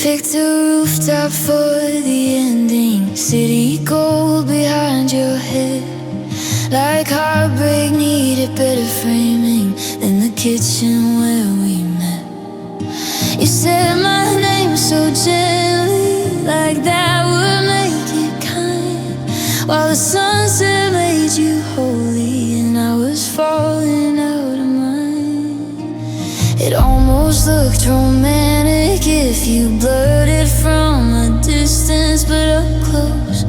Picked a rooftop for the ending, city gold behind your head. Like heartbreak needed better framing than the kitchen where we met. You said my name so gently, like that would make it kind, while the sunset made you holy and I was falling out of mine. It almost looked romantic if you blurred it from a distance, but up close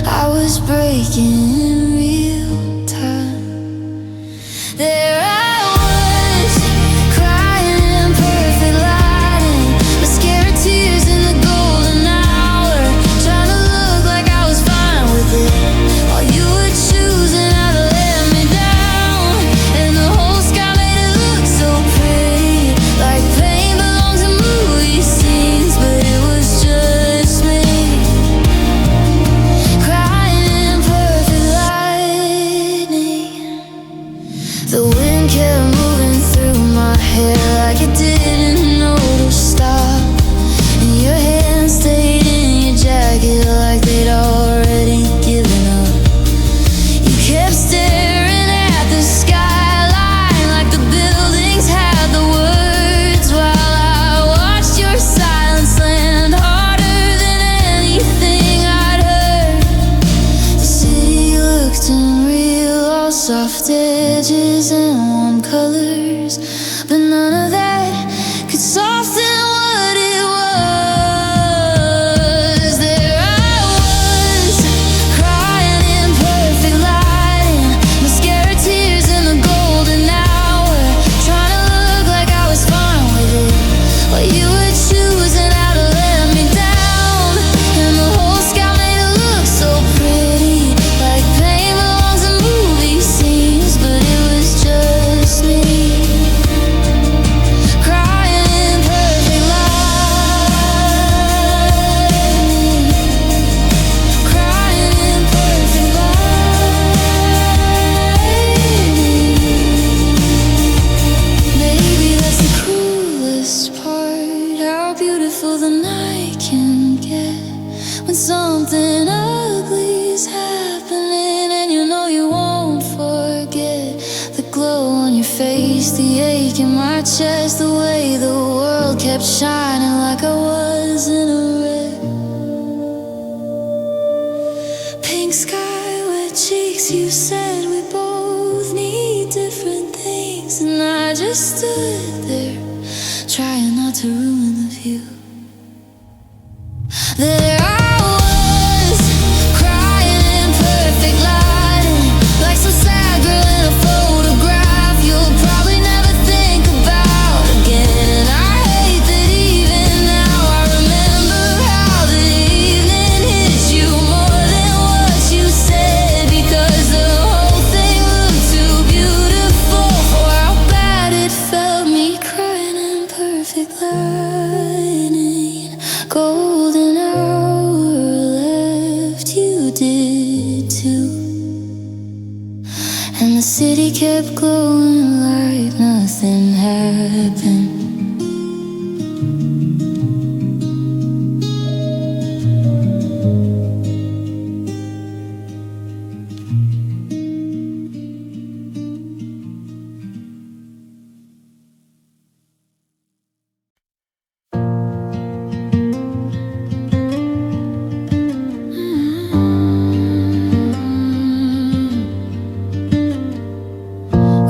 I was breaking in real time. There I was, crying in perfect lighting, mascara tears in the golden hour, trying to look like I was fine with it, while you were choosing how to let me down. And the whole sky made it look so pretty, like pain belongs in movie scenes, but it was just me, crying in perfect lightning. The wind kept moving through my hair like it didn't know to stop, and your hands stayed in your jacket like they'd already given up. You kept staring at the skyline like the buildings had the words, while I watched your silence land harder than anything I'd heard. The city looked unreal, all soft edges and warm colors, but none of that could soften what it was. There I was, crying in perfect lighting, mascara tears in the golden hour, trying to look like I was fine with it, while you were choosing how to let me down. And the whole sky made it look so pretty, like pain belongs in movie scenes, but it was just me, crying in perfect lightning, crying in perfect lightning. Maybe that's the coolest part, how beautiful the night can get when something ugly's happening and you know you won't forget. The glow on your face, the ache in my chest, the way the world kept shining like I was in a wreck. Pink sky, wet cheeks, you said we both need different things, and I just stood there trying not to ruin the view. There I was, crying in perfect lighting, like some sad girl in a photograph you'll probably never think about again. And I hate that even now I remember how the evening hit you more than what you said, because the whole thing looked too beautiful for how bad it felt. Me crying in perfect lightning, golden hour left, you did too. And the city kept glowing like nothing happened.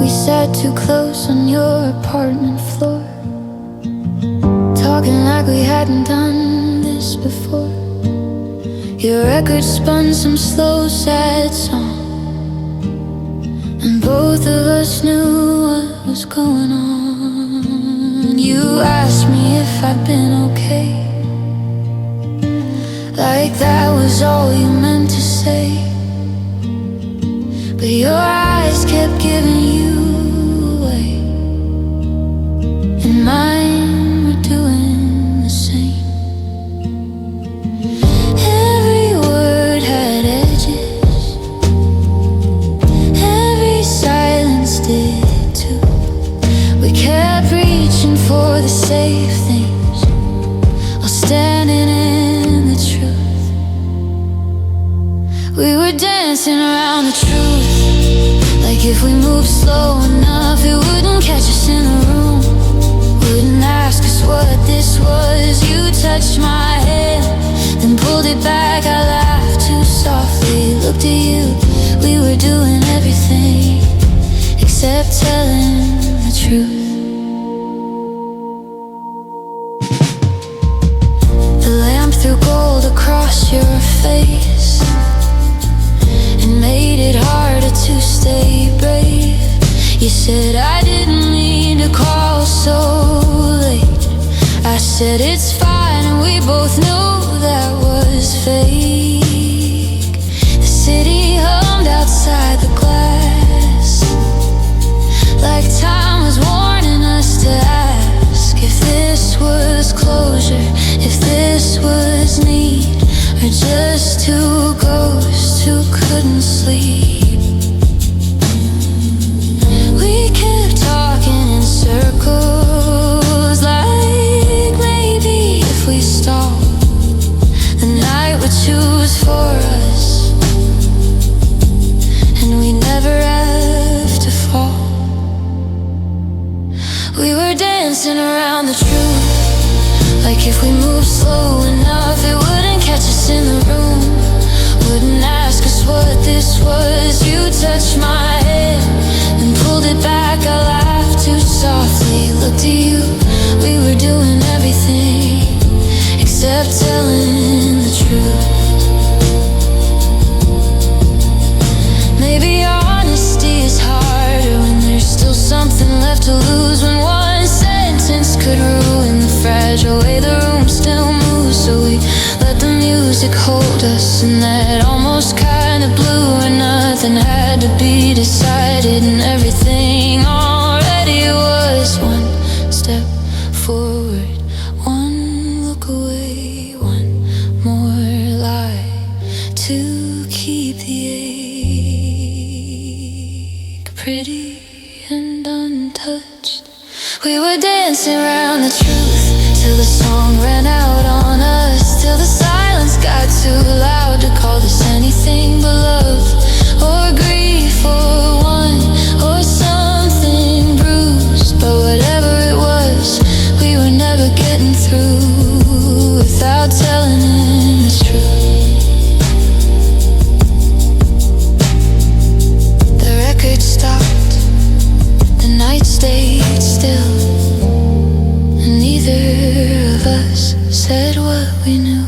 We sat too close on your apartment floor, talking like we hadn't done this before. Your record spun some slow, sad song, and both of us knew what was going on. You asked me if I'd been okay, like that was all you meant to say, but your eyes kept giving you away, and mine were doing the same. Every word had edges, every silence did too. We kept reaching for the safe things while staring dancing around the truth. Like if we moved slow enough, it wouldn't catch us in the room. Wouldn't ask us what this was. You touched my hand, then pulled it back. I laughed too softly, looked at you. We were doing everything except telling the truth. The lamp threw gold across your face and made it harder to stay brave. You said I didn't mean to call so late. I said it's fine, and we both knew that was fake. The city hummed outside the glass, like time was warning us to ask if this was closure, if this was need, or just two ghosts who couldn't sleep. We kept talking in circles, like maybe if we stopped, the night would choose for us, and we never have to fall. We were dancing around the truth. Like if we moved slow enough, it wouldn't catch us in the room. Wouldn't ask us what this was. You touched my hand and pulled it back. I laughed too softly, looked at you. We were doing everything except telling the truth. Maybe honesty is harder when there's still something left to lose. When one sentence could ruin the fragile way the room still moves. So we let the music hold us in that almost kind of blue, where nothing had to be decided and everything already was. One step forward, one look away, one more lie to keep the ache pretty and untouched. We were dancing around the truth till the song ran out on us, till the silence got too loud to call this anything but love, or grief, or one, or something bruised. But whatever it was, we were never getting through without telling him the truth. The record stopped, the night stayed still, and neither of us said what we knew.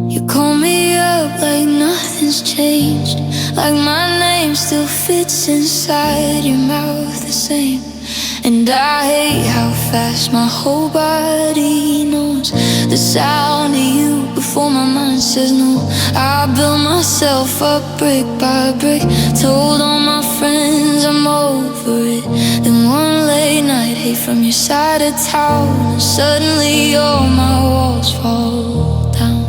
You call me up like nothing's changed, like my name still fits inside your mouth the same. And I hate how fast my whole body knows the sound of you before my mind says no. I built myself up brick by brick, told all my friends I'm over it. Then one late night hate from your side of town, and suddenly all my walls fall down.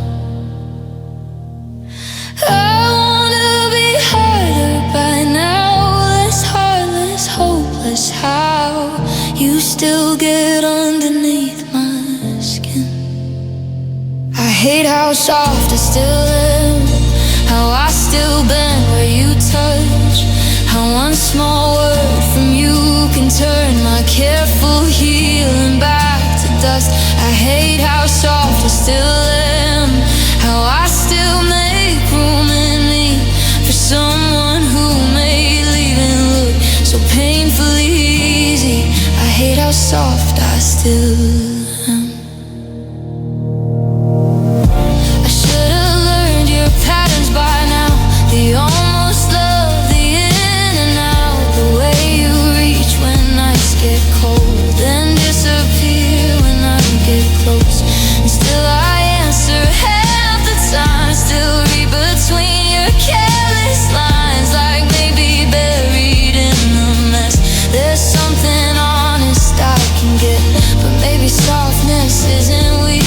I wanna be harder by now, less heartless, hopeless. How you still get underneath my skin. I hate how soft I still am, how I still bend where you touch, how one small word from you can turn my careful healing back to dust. I hate how soft I still am, how I still make room in me for someone who may leave and look so painfully easy. I hate how soft I still am. I should have learned your patterns by now, the almost love, the in and out, the way you reach when nights get cold and disappear when I get close. And still I answer half the time, still read between your careless lines, like maybe buried in the mess there's something honest I can get. But maybe softness isn't weak,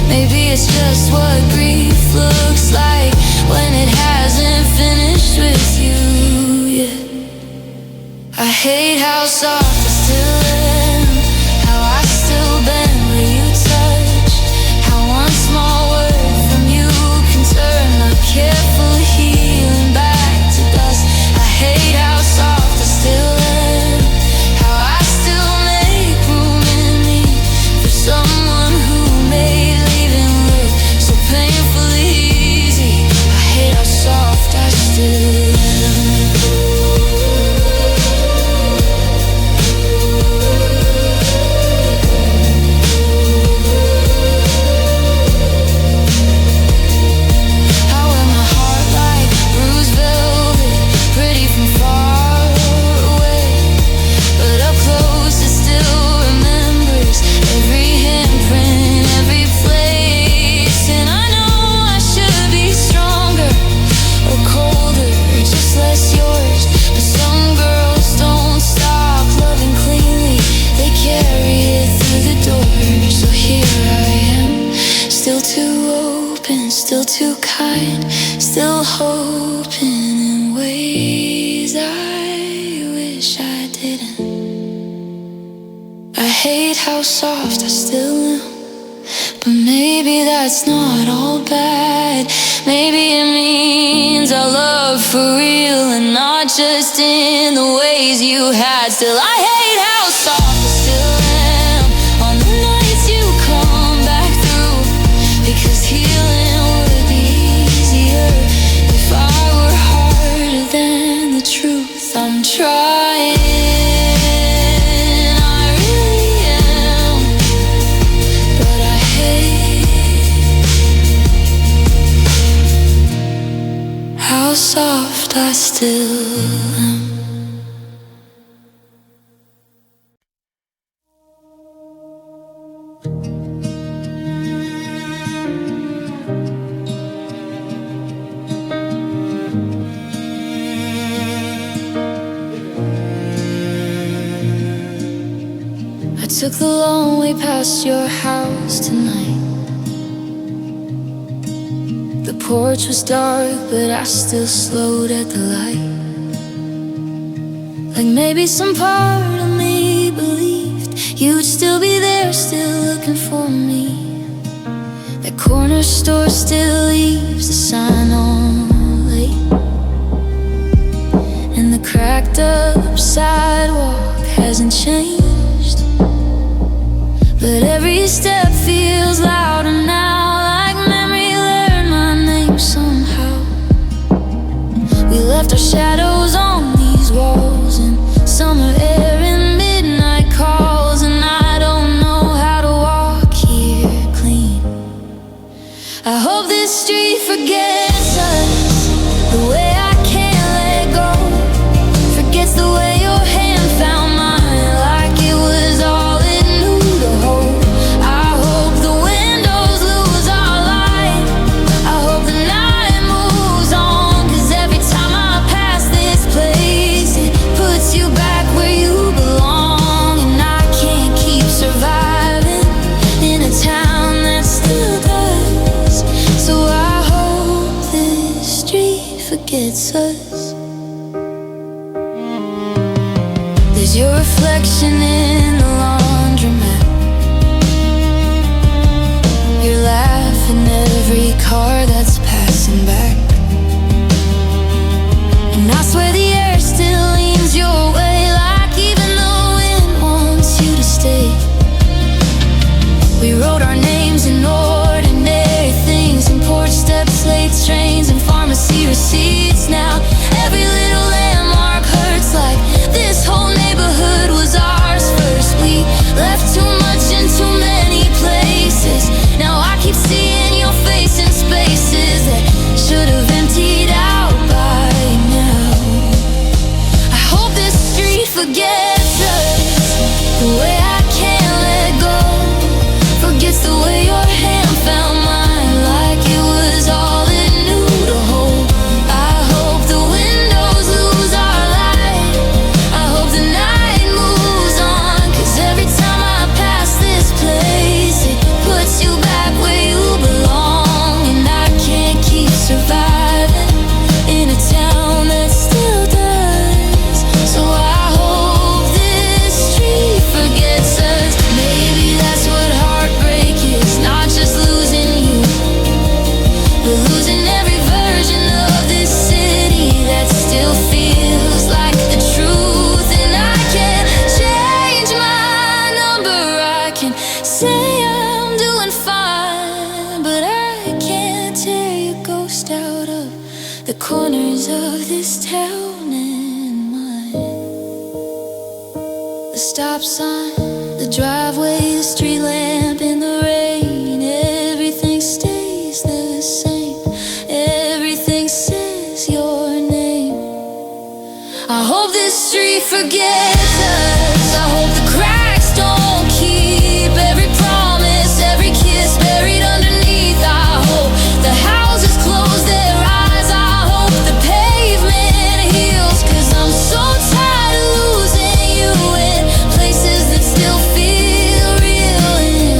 maybe it's just what grief looks like still too kind, still hoping in ways I wish I didn't. I hate how soft I still am, but maybe that's not all bad. Maybe it means our love for real and not just in the ways you had. Still, I hate how soft I still am on the nights you come back through, because healing would be easier if I were harder than the truth. I'm trying, I really am, but I hate how soft I still am. I took the long way past your house tonight. The porch was dark, but I still slowed at the light. Like maybe some part of me believed you'd still be there, still looking for me. That corner store still leaves a sign on late, and the cracked up sidewalk hasn't changed. But every step feels louder now, like memory learned my name somehow. We left our shadows on these walls in summer air and midnight calls, and I don't know how to walk here clean. I hope this street forgets us the way I can't let go, forgets the way your hand found mine, like it was all it knew to hold. I hope the windows lose our light, I hope the night moves on, 'cause every time I pass this place it puts you back where you belong. And I can't keep surviving in a town that still does, so I hope this street forgets us. There's your reflection in the laundromat, you're laughing at every car that's passing back, and I swear the air still leans your way, like even the wind wants you to stay. We wrote our names in ordinary things, in porch steps, late trains, and pharmacy receipts. Now every little landmark hurts, like this whole neighborhood was ours first. We left too much in too many places. Now I keep seeing your face in spaces that should have emptied out by now. I hope this street forgets us the way I can't let go, forgets the way your hand found mine, like it was all it knew to hold. I hope the windows lose our light, I hope the night moves on, 'cause every time I pass this place it puts you back where you belong. And I can't keep surviving in a town that still does, so I hope this street forgets us. Maybe that's what heartbreak is, not just losing you, but losing every version of this city that still feels like the truth. And I can't change my number, I can say I'm doing fine, but I can't tear your ghost out of the corners of this town and mine. The stop sign, the driveway, the street lamp in the rain, everything stays the same, everything says your name. I hope this street forgets us, I hope the cracks don't keep every promise, every kiss buried underneath. I hope the houses close their eyes, I hope the pavement heals, 'cause I'm so tired of losing you in places that still feel real. And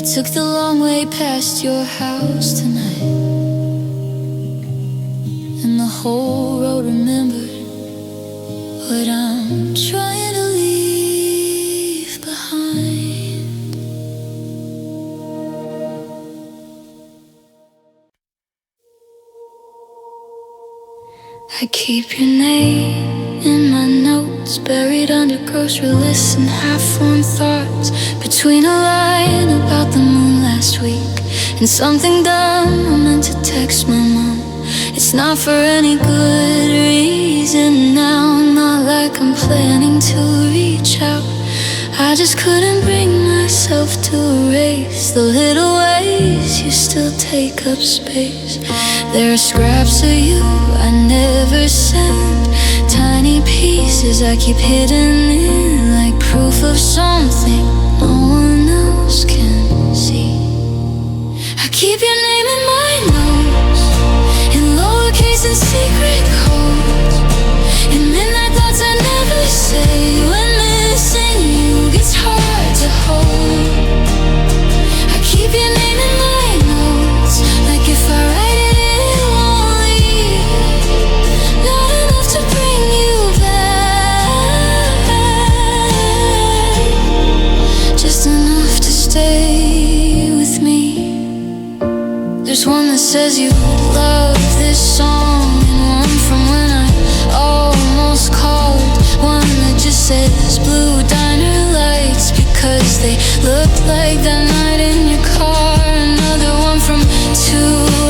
took the long way past your house tonight, and the whole road remembered what I'm trying to leave behind. I keep your name in my notes, buried under grocery lists and half-formed thoughts, between a line about the moon last week and something dumb I meant to text my mom. It's not for any good reason now, not like I'm planning to reach out. I just couldn't bring myself to erase the little ways you still take up space. There are scraps of you I never sent, tiny pieces I keep hidden in, like proof of something no one else can see. I keep your name in my notes, in lowercase and secret codes, in midnight thoughts I never say. When missing you gets hard to hold, I keep your name in my notes, like if I write it, it won't leave. Not enough to bring you back, just enough to stay with me. There's one that says you love this song, and one from when I almost called, one that just says blue diner lights because they looked like that night in your car. Another one from 2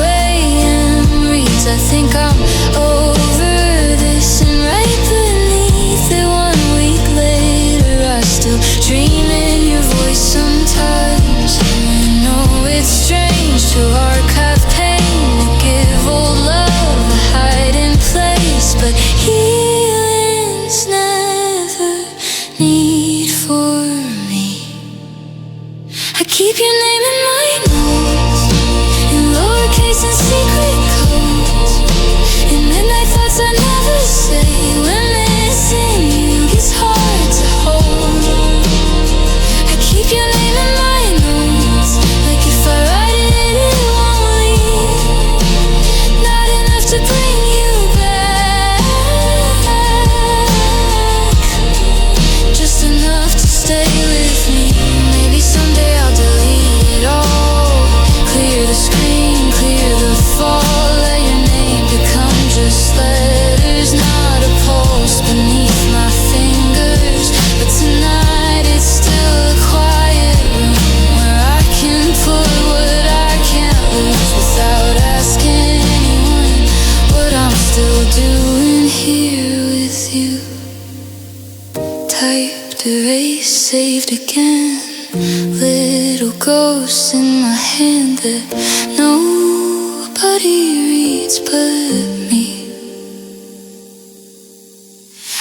a.m. reads, I think I'm over this, and right beneath it 1 week later I still dream in your voice sometimes. And I know it's strange to archive pain, to give old love a hiding place, but healing's never need for me. I keep your name in my notes, in lowercase and secret codes, in midnight thoughts I never say. When missing you gets hard to hold, I keep your name in my notes, like if I write it, it won't leave. Not enough to bring you back, just enough to stay with me. Maybe someday I'll delete it all, clear the screen, clear the fall, let your name become just letters, not a pulse beneath my fingers. But tonight it's still a quiet room where I can put what I can't lose without asking anyone what I'm still doing here with you. Typed, erased, saved again, little ghosts in my hand that nobody reads but me.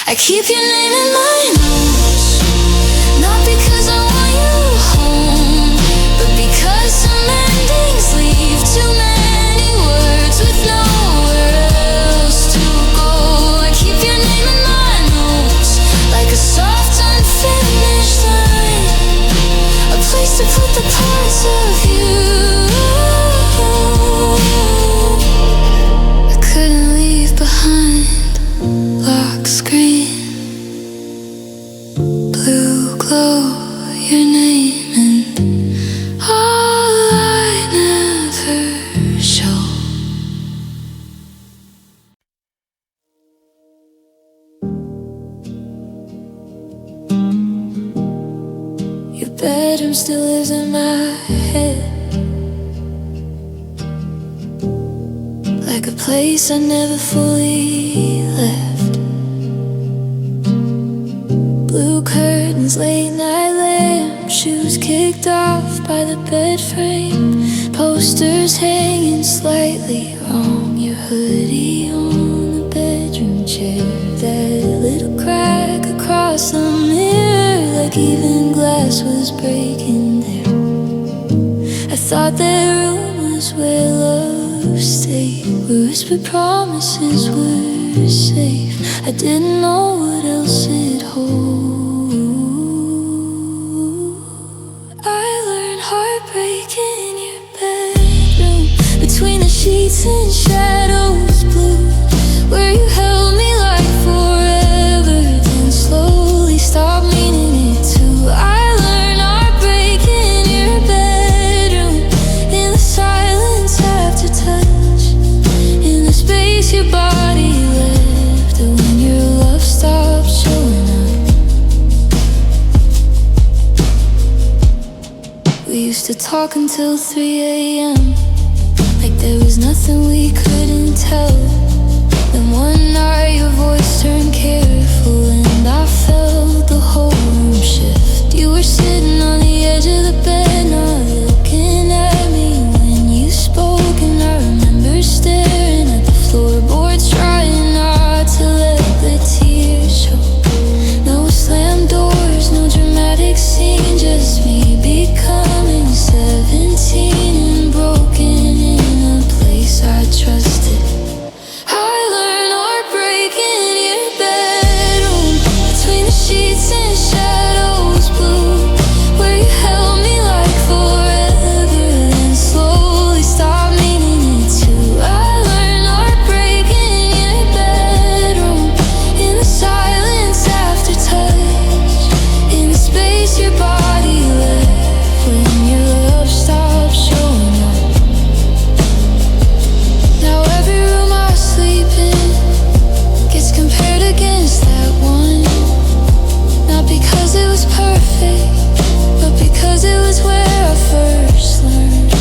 I keep your name in my notes, not because I want you home, but because some endings leave too many words with nowhere else to go. I keep your name in my notes, like a soft unfinished line, a place to put the parts of you I couldn't leave behind. Lock screen, blue glow, your name, and all I never show. Your bedroom still lives in my head, like a place I never fully left. Blue curtains, late night lamp, shoes kicked off by the bed frame, posters hanging slightly wrong, your hoodie on the bedroom chair, that little crack across the mirror, like even glass was breaking there. I thought that room was where love stayed, where whispered promises were safe. I didn't know what else it hold. I learned heartbreak sheets and shadows blue, where you held me like forever, then slowly stopped meaning it too. I learned heartbreak in your bedroom, in the silence after touch, in the space your body left when your love stopped showing up. We used to talk until 3 a.m. like there was nothing we couldn't tell. Then one night your voice turned careful, and I felt the whole room shift. You were sitting on the edge of the bed, not looking at me when you spoke, and I remember staring at the floorboards, trying not to let the tears show. No slammed doors, no dramatic scene, just me becoming 17 and broken in a place I trusted. I learned heartbreak in your bedroom, between the sheets and shadows blue, where you held me like forever, then slowly stopped meaning it too. I learned heartbreak in your bedroom, in the silence after touch, in the space your body left when your love stopped showing up. Now every room I sleep in gets compared against that one, not because it was perfect, but because it was where I first learned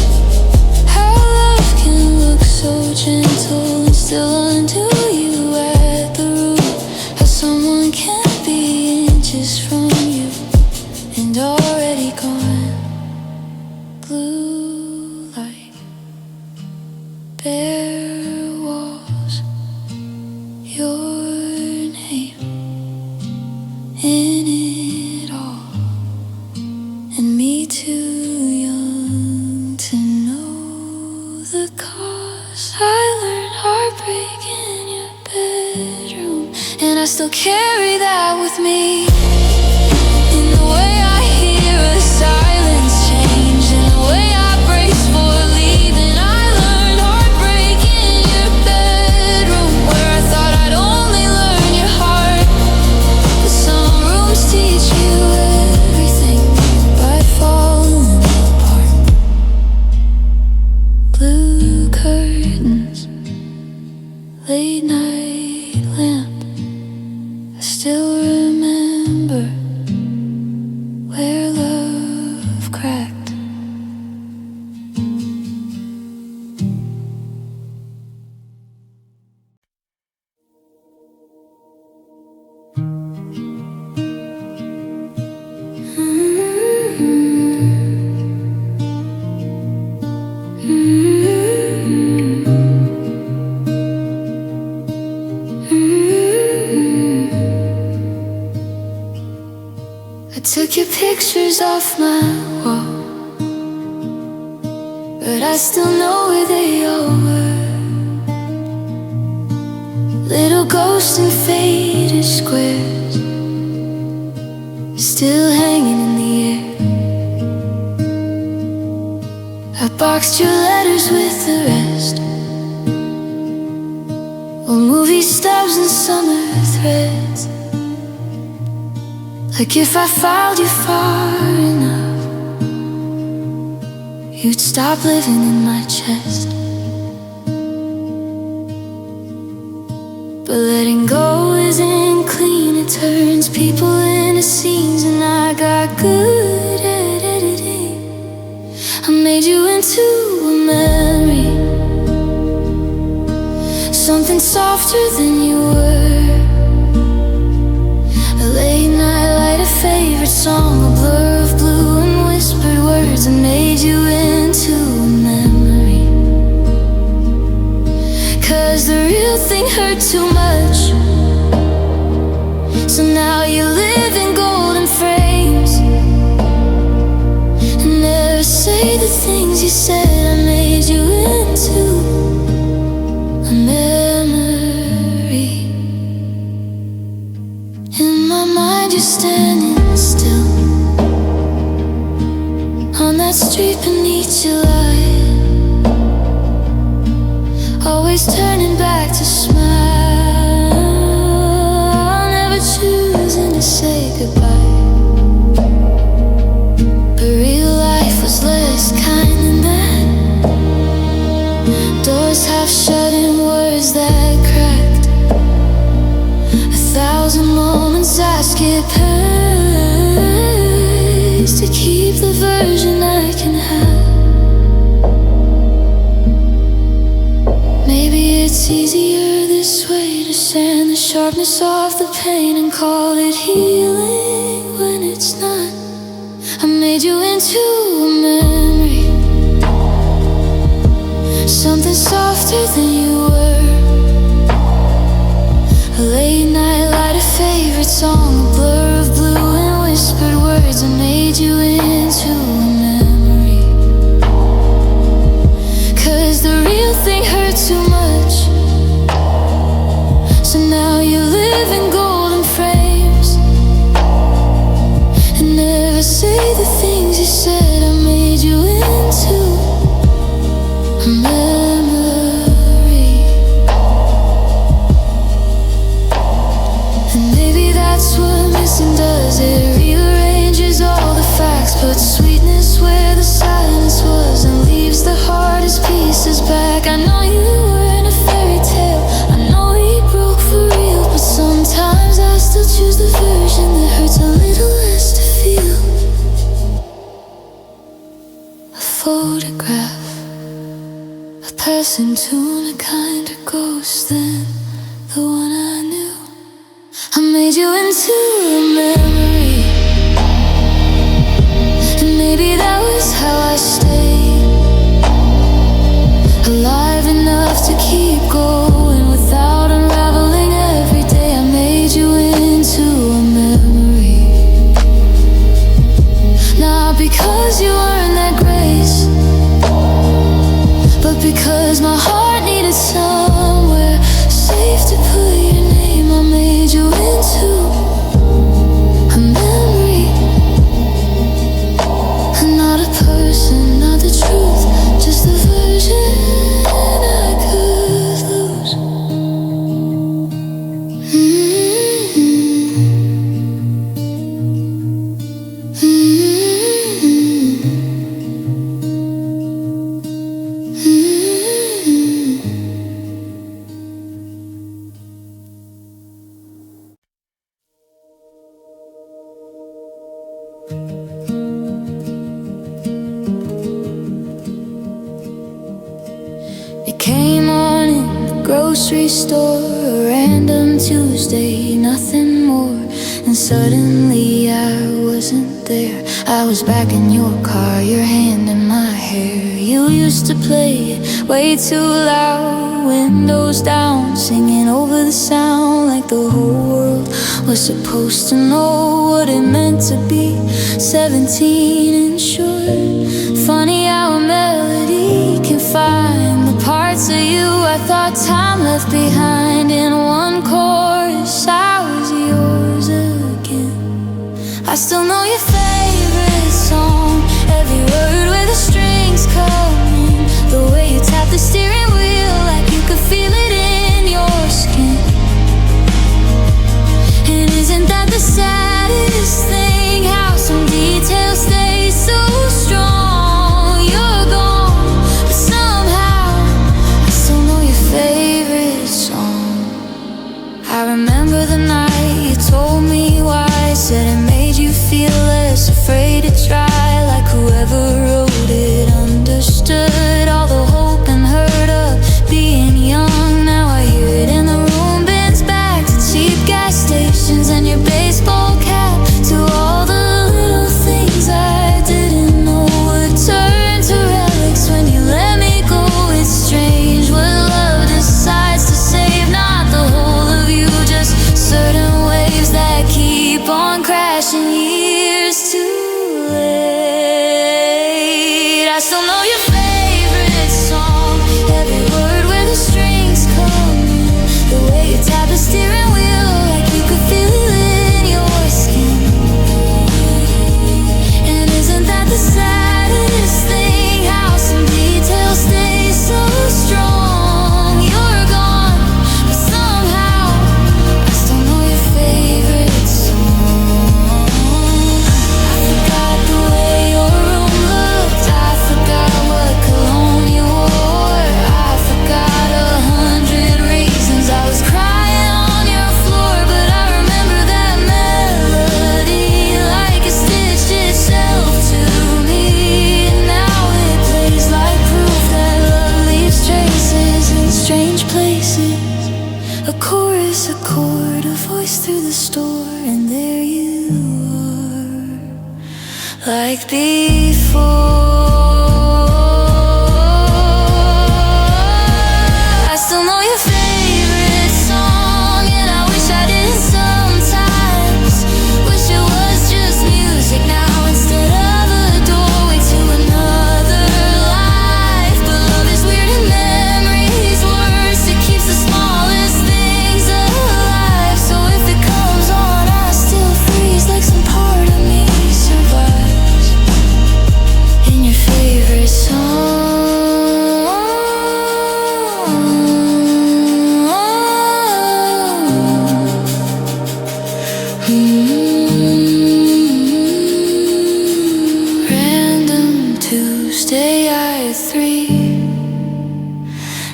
how love can look so gentle and still undo you at the root, how someone can be inches from you and already gone blue like bare walls, your name in it all, and me too young to know the cause. I learned heartbreak in your bedroom, and I still carry that with me, in the way I hear a silence change, in the way I brace for leaving. I learned heartbreak in your bedroom, where I thought I'd only learn your heart, but some rooms teach you everything by falling apart. Blue curtains, late night lamp, I still remember where love cracked. I took your pictures off my wall, but I still know where they all were. Little ghosts in faded squares, still hanging in the air. I boxed your letters with the rest, old movie stubs and summer threads. Like if I filed you far enough, you'd stop living in my chest. But letting go isn't clean, it turns people into scenes, and I got good at editing. I made you into a memory, something softer than you were. A late night light, a favorite song, a blur of blue and whispered words. I made you into a memory, 'cause the real thing hurt too much. So now you live in golden frames, and never say the things you said. I made you into a memory. In my mind you're standing still on that street beneath your light. always turning back to smile, never choosing to say goodbye. But real life was less kind than that. Doors half shut and words that cracked. 1,000 moments I skip past to keep the version I can have. Maybe it's easier this way to sand the sharpness off the pain and call it healing when it's not. I made you into a memory, something softer than you were. A late night light, a favorite song, a blur of blue and whispered words. I made you into a memory, 'cause the real thing hurt too much. So now you live in golden frames and never say the things you said. I made you into a memory. And maybe that's what missing does. It rearranges all the facts, puts sweetness where the silence was, and leaves the hardest pieces back. I know you were in a fairy tale, I know we broke for real, but sometimes I still choose the version that hurts a little less to feel. A photograph, a passing tune, a kinder ghost than the one I knew. I made you into a memory, and maybe that was how I stayed alive enough to keep going without unraveling every day. I made you into a memory, not because you earned that grace, but because my heart needed somewhere safe to put your name. I made you into a memory, not a person, not the truth, just the version I could lose. It came on in the grocery store, a random Tuesday, nothing more. And suddenly I wasn't there. I was back in your car, your hand in my hair. You used to play it way too loud, windows down, singing over the sound like the whole world was supposed to know what it meant to be 17 and short. Funny how a melody can find the parts of you I thought time left behind. In one chorus I was yours again. I still know your favorite song, every word where the strings come in, the way you tap the steering wheel like you could feel it in your skin. And isn't that the saddest thing, how some details stay so strong? You're gone, but somehow I still know your favorite song. I remember the night you told me why, said it made you feel less afraid to try, like whoever wrote it understood all the hope and hurt of being young. Now I hear it in the room, bends back to cheap gas stations and your baseball cap, to all the little things I didn't know would turn to relics when you let me go. It's strange what love decides to save, not the whole of you, just certain waves that keep on crashing years too late. I still know your favorite song, every word where the strings come in, the way you tap the steering wheel like you could feel it in your skin. And isn't that the saddest thing, how some details stay so strong? I still know your favorite song, and I wish I didn't sometimes. Wish it was just music now instead of a doorway to another life. But love is weird and memory's worse. It keeps the smallest things alive. So if it comes on, I still freeze like some part of me survives in your favorite song. Random Tuesday at 3,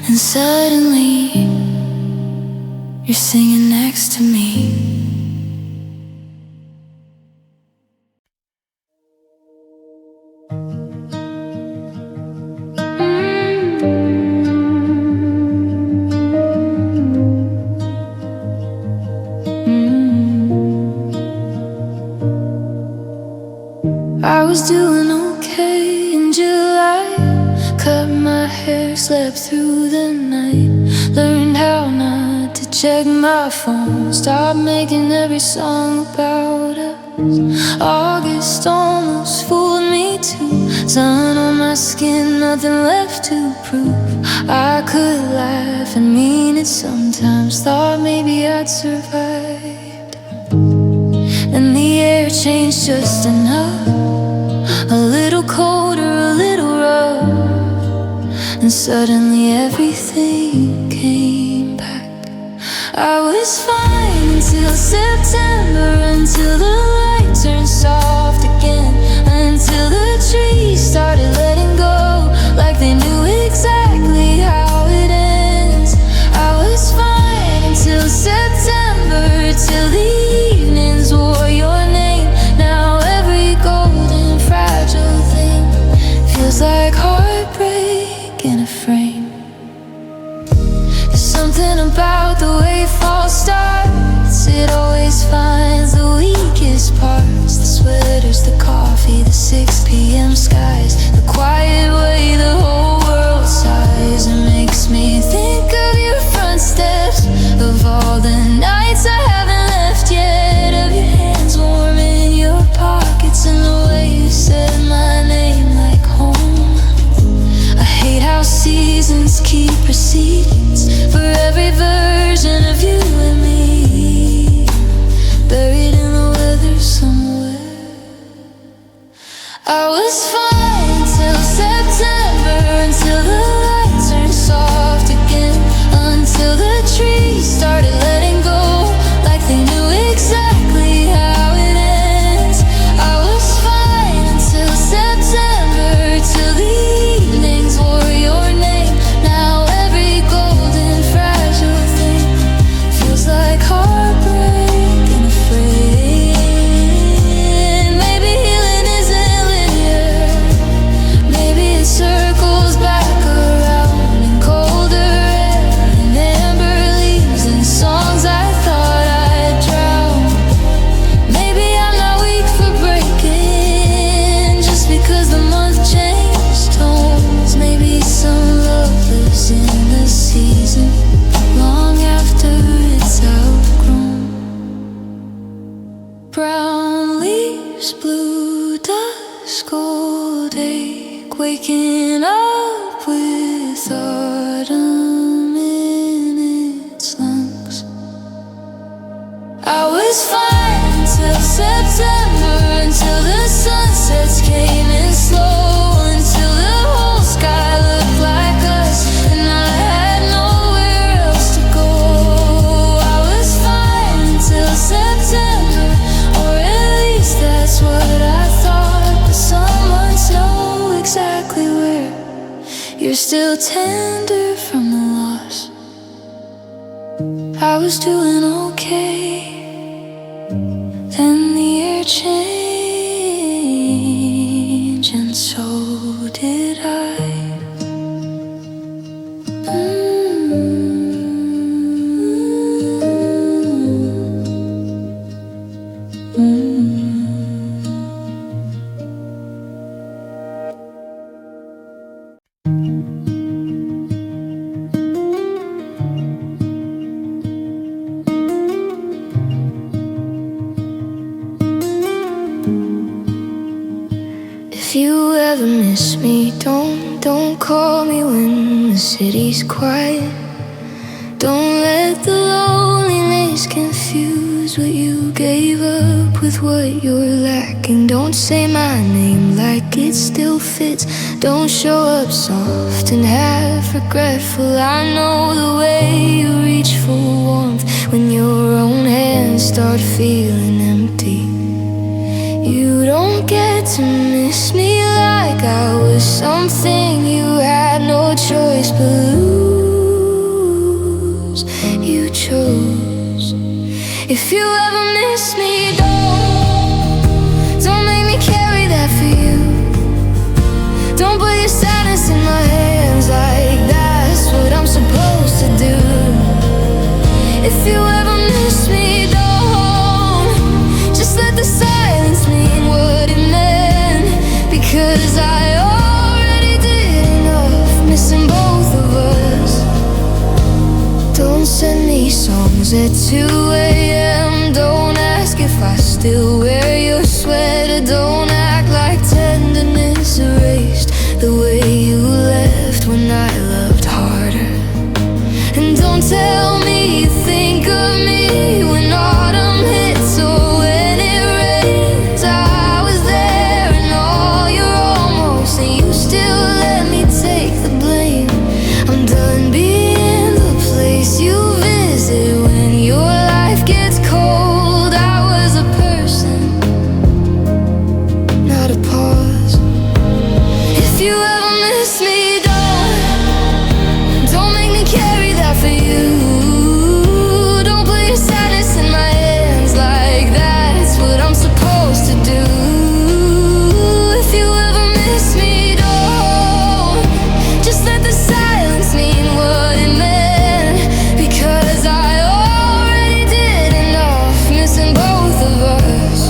and suddenly you're singing next to me. I was doing okay in July. Cut my hair, slept through the night. Learned how not to check my phone. Stopped making every song about us. August almost fooled me too. Sun on my skin, nothing left to prove. I could laugh and mean it sometimes. Thought maybe I'd survived. Then the air changed just enough. A little colder, a little rough, and suddenly everything came back. I was fine until September, until the light turned soft again, until the trees started letting go, like they knew exactly how it ends. I was fine until September, till the evenings wore your name. Now every golden fragile thing feels like heartbreak in a frame. There's something about the way fall starts. It always finds the weakest parts. The sweaters, the coffee, the 6 p.m. skies, the quiet way the whole world sighs. It makes me think of your front steps, of all the nights I haven't left yet, of your hands warm in your pockets, and the way you said my name like home. I hate how seasons keep receipts for every version of you and me, buried in the weather somewhere. I was fine till September, until the light turned soft again, until the trees started letting go, like they knew exactly how it ends. I was fine until September, till the evenings wore your name. Now every golden fragile thing feels like heartbreak in a frame. Maybe healing isn't linear. Maybe it circles back around in colder air and amber leaves and songs I thought I'd drown. Maybe I'm not weak for breaking just because the month changed tones. Maybe some love lives in the season long after it's outgrown. Brown leaves, blue dust, gold ache, waking up with autumn in its lungs. I was fine until September, until the sunsets came in slow, until the whole sky looked like us, and I had nowhere else to go. I was fine until September, or at least that's what I thought. But some months know exactly where you're still tender from the loss. I was doing okay, then the air changed, and so did I. ever miss me, don't call me when the city's quiet. Don't let the loneliness confuse what you gave up with what you're lacking. Don't say my name like it still fits. Don't show up soft and half regretful. I know the way you reach for warmth when your own hands start feeling empty. You don't get to miss me like I was something you had no choice but lose. You chose. If you ever miss me, don't make me carry that for you. Don't put your sadness in my hands like that's what I'm supposed to do. If you ever miss me, don't just let the silence mean what it meant, because I already did enough missing both of us. Don't send me songs at 2 a.m. Don't ask if I still wear your sweater. Don't act like tenderness erased the way you left when I loved harder. And don't tell me you think of me when autumn hits or when it rains. I was there in all your almost, and you still let me take the blame. I'm done being the place you visit when your life gets cold. I was a person, not a pause. If you ever miss me, don't make me carry that for you. Don't put your sadness in my hands like that's what I'm supposed to do. If you ever miss me, don't just let the silence mean what it meant, because I already did enough missing both of us.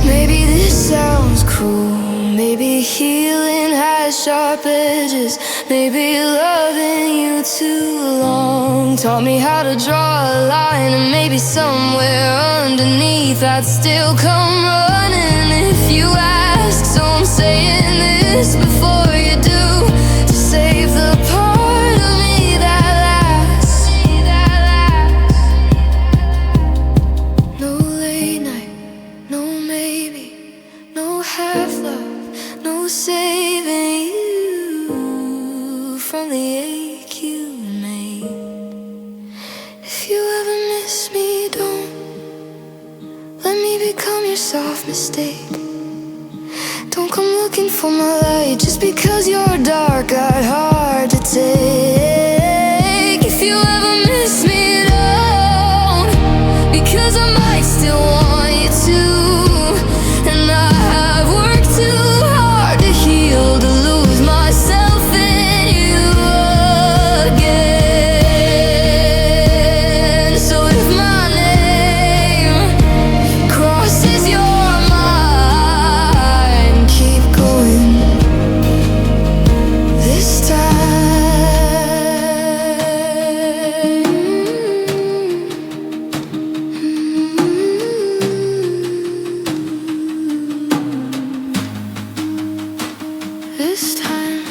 Maybe this sounds cruel, maybe healing has sharp edges. Maybe loving you too long taught me how to draw a line, and maybe somewhere underneath I'd still come running if you ask. So I'm saying this before you do, to save the part of me that lasts. No late night, no maybe, no half love, no saving you from the ache you made. If you ever miss me, don't let me become your soft mistake. Don't come looking for my light just because your dark got hard to take. If you ever miss me, don't, because I might still want you to. And I have worked too hard to heal, to lose myself in you again. So if my name crosses your mind, keep going this time. This time.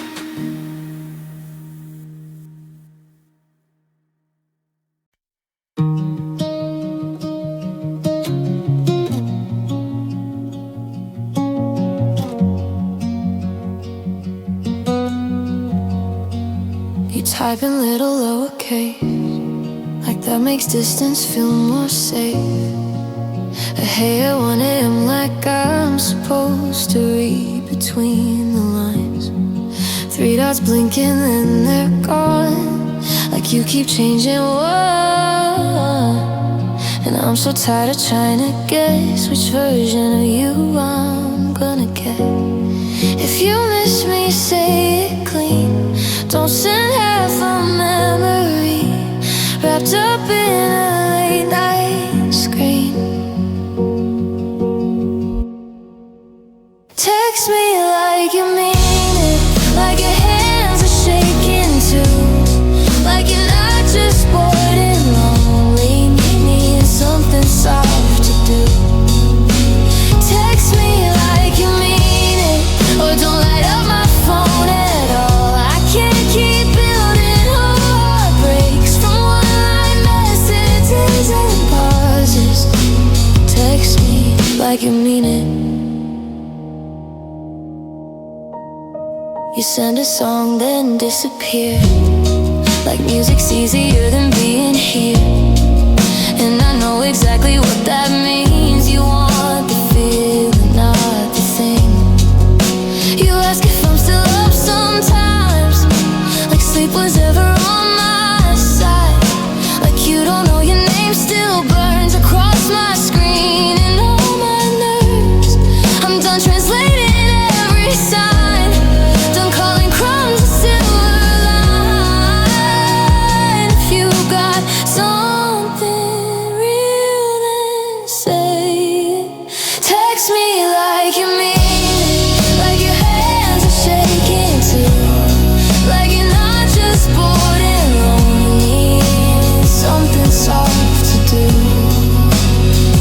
You type in little lowercase, like that makes distance feel more safe. A hey at 1 a.m. like I'm supposed to read between the lines. 3 dots blinking then they're gone, like you keep changing what. And I'm so tired of trying to guess which version of you I'm gonna get. If you miss me, say it clean. Don't send half a memory wrapped up in a late night screen. Text me like you mean it, like your hands are shaking too, like you're not just bored and lonely, need something soft to do. Text me like you mean it, or don't You send a song then disappear, like music's easier than being here. And I know exactly what that means. You want the feeling, not the thing. You ask if I'm still up sometimes, like sleep was ever on my side. Like you don't know your name still burns across my screen and all my nerves. I'm done translating every sign, done calling crumbs a silver line. If you got something real, then say it. Text me like you mean it, like your hands are shaking too, like you're not just bored and lonely, something soft to do.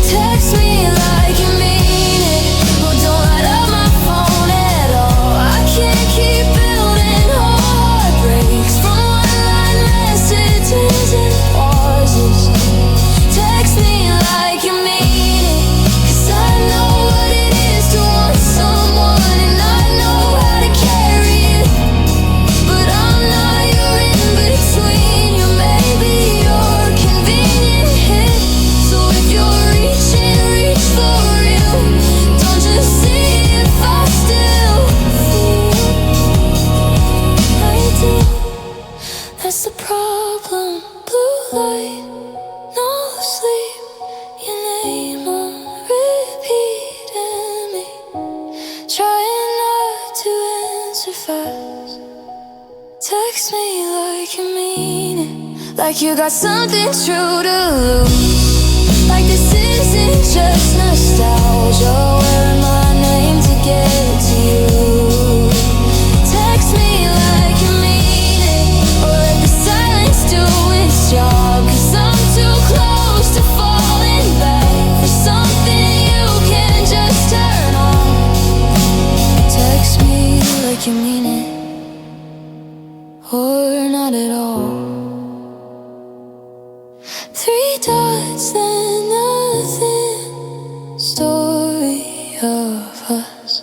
Text me like you mean it, oh don't light up my phone at all. I can't keep building heartbreaks from one-line messages and pauses. Text me like you mean it, 'cause I know what it is to want someone, and I know how to carry it. But I'm not your in-between, you may be your convenient hit. So if you're reaching, reach for real. Don't just see if I still feel I do. That's the problem, blue light, no sleep, your name on repeat and me trying not to answer fast. Text me like you mean it, like you got something true to lose, like this isn't just nostalgia, wearing my name to get to you. Text me like you mean it, or let the silence do its job, 'cause I'm too close to falling back for something you can just turn on. Text me like you mean it, or not at all. 3 dots, then nothing. Story of us.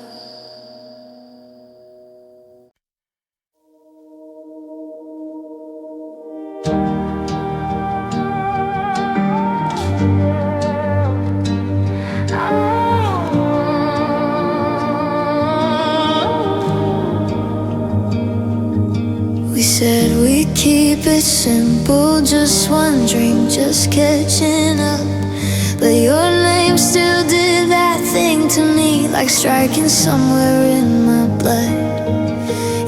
We said we'd keep it simple, just one drink, just catching up. But your name still did that thing to me, like striking somewhere in my blood.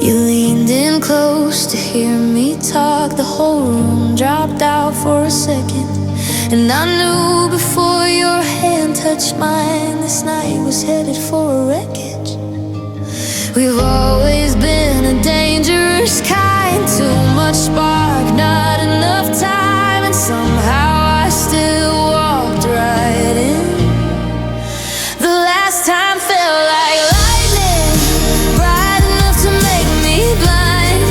You leaned in close to hear me talk, the whole room dropped out for a second. And I knew before your hand touched mine, this night was headed for a wreckage. We've always been a dangerous kind, too much spark, not enough time, and somehow I still walked right in. The last time felt like lightning, bright enough to make me blind,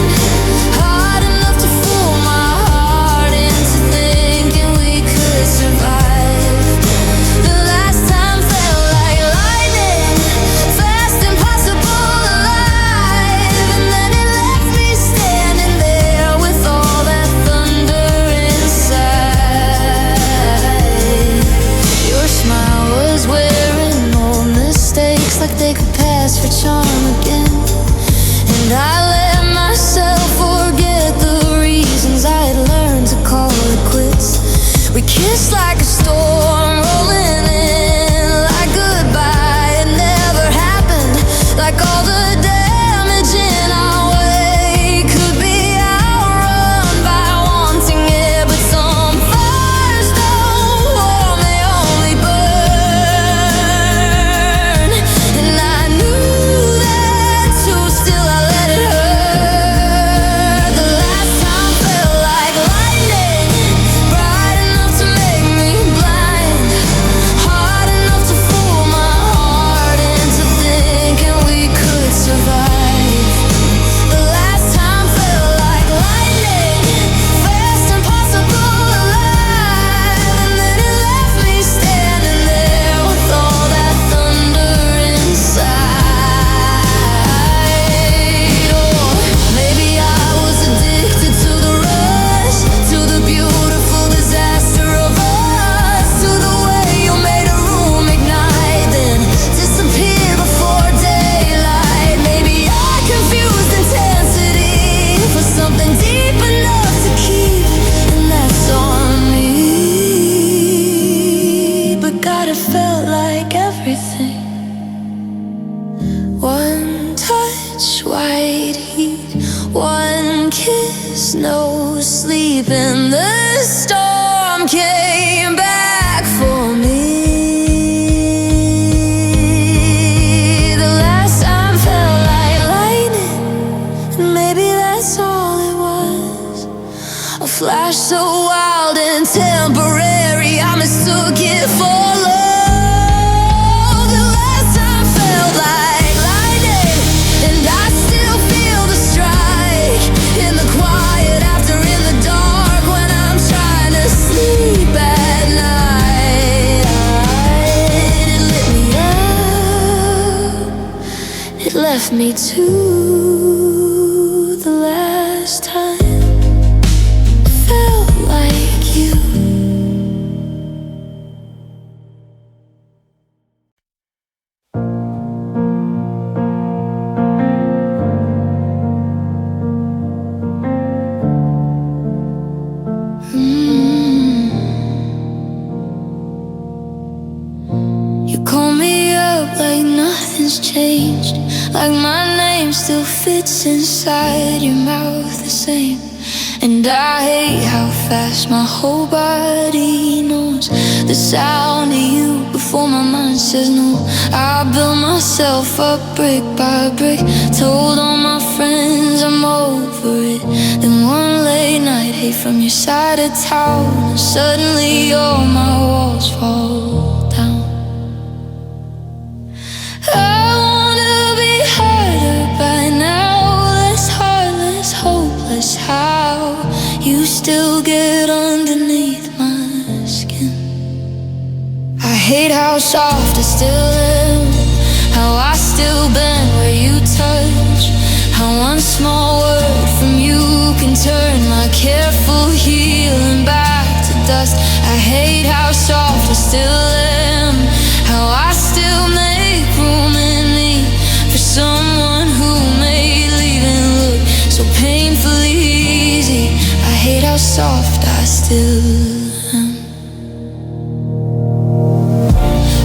hard enough to fool my heart into thinking we could survive. The last time felt like lightning, fast, impossible, alive. kiss, no sleep, and the storm came back for me. The last time felt like lightning, and maybe that's all it was. A flash so wild and temporary, I mistook it for love. The last time felt like lightning, and I still feel the strike in the quiet after, in the dark, when I'm trying to sleep at night. It lit me up, it left me too. The last time felt like you. You call me up like nothing's changed, like my name still fits inside your mouth the same. And I hate how fast my whole body knows the sound of you before my mind says no. I built myself up brick by brick, told all my friends I'm over it. Then one late night, hate from your side of town, and suddenly all my walls fall down. I wanna be harder by now, less heartless, hopeless. How you still get underneath my skin. I hate how soft I still am, how I still bend where you touch, how one small word from you can turn my careful healing back to dust. I hate how soft I still am, how I still make room in me for someone who made leaving look so painfully easy. I hate how soft I still am.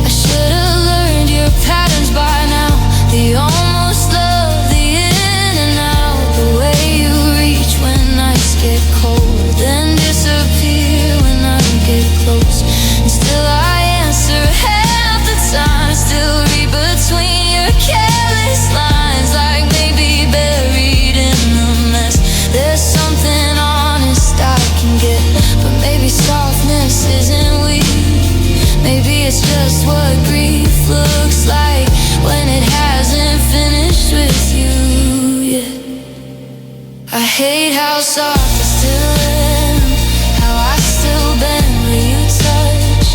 I should have learned your patterns by now, the almost love, the in and out, the way you reach when nights get cold, then disappear when I get close. And still I answer half the time, still read between your careless lines, like maybe buried in the mess there's something honest I can get. But maybe softness isn't weak, maybe it's just what grief looks like when it hasn't finished with you yet. I hate how soft I still am, how I still bend where you touch,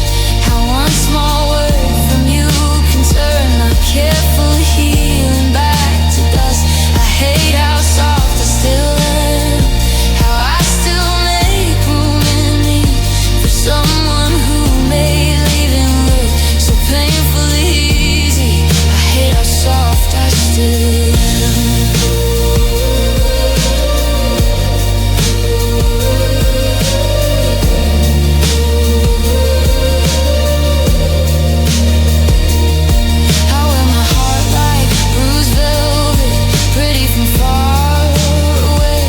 how one small word from you can turn my careful healing back to dust. I hate how soft I still am, how I still make room in me for someone who made leaving look so painfully easy. I hate how soft I still am. How wear my heart like bruised velvet, pretty from far away,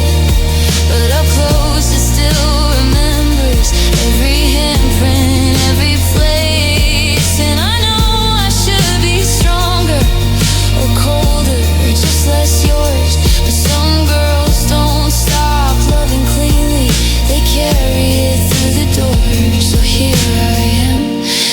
but up close it still remembers every handprint, every place. And I know I should be stronger or colder or just less yours, but some girls don't stop loving cleanly, they carry it through the door. So here I am,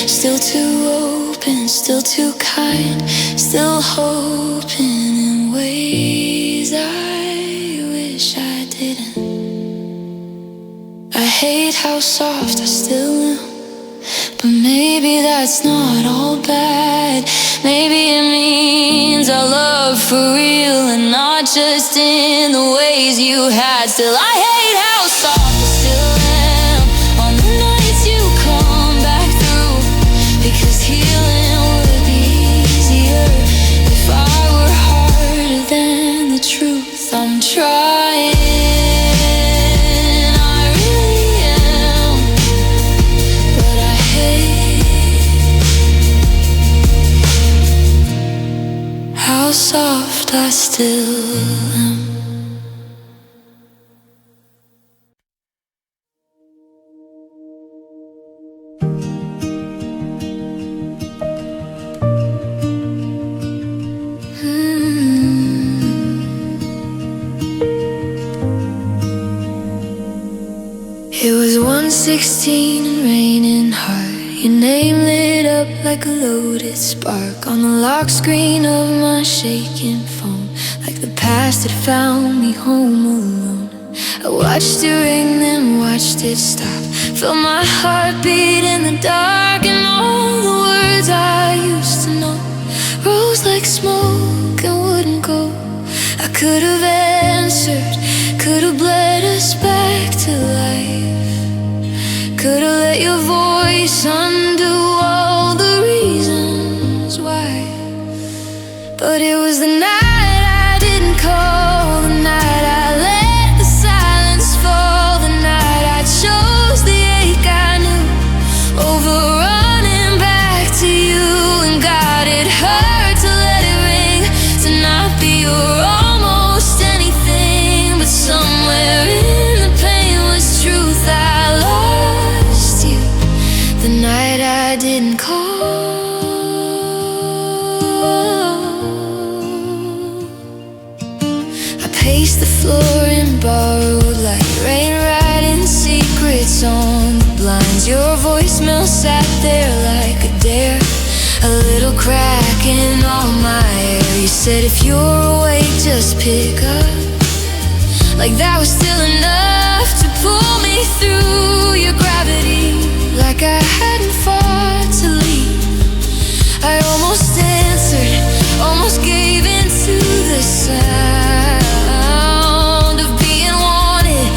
still too open, still too kind, still hoping in ways I wish I didn't. I hate how soft I still am, but maybe that's not all bad. Maybe it means our love for real and not just in the ways you had. Still I hate how soft I still am on the nights you come back through, because healing would be easier if I were harder than the truth. I'm trying, I really am, but I hate how soft I still am. 116 and raining hard. Your name lit up like a loaded spark on the lock screen of my shaking phone, like the past had found me home alone. I watched it ring, then watched it stop. Felt my heartbeat in the dark, and all the words I used to know rose like smoke and wouldn't go. I could have answered, could have bled us back to life, could have let your voice undo all the reasons why. But it was the night I didn't call, the night I let the silence fall, the night I chose the ache I knew over running back to you. And God, it hurt to let it ring, to not be your almost anything. But somewhere in the pain was truth. I lost you the night I didn't call. I paced the floor in borrowed light, rain writing secrets on the blinds. Your voicemail sat there like a dare, a little crack in all my air. You said if you're awake just pick up, like that was still enough to pull me through your gravity, like I hadn't fought to leave. I almost answered, almost gave in to the sound of being wanted,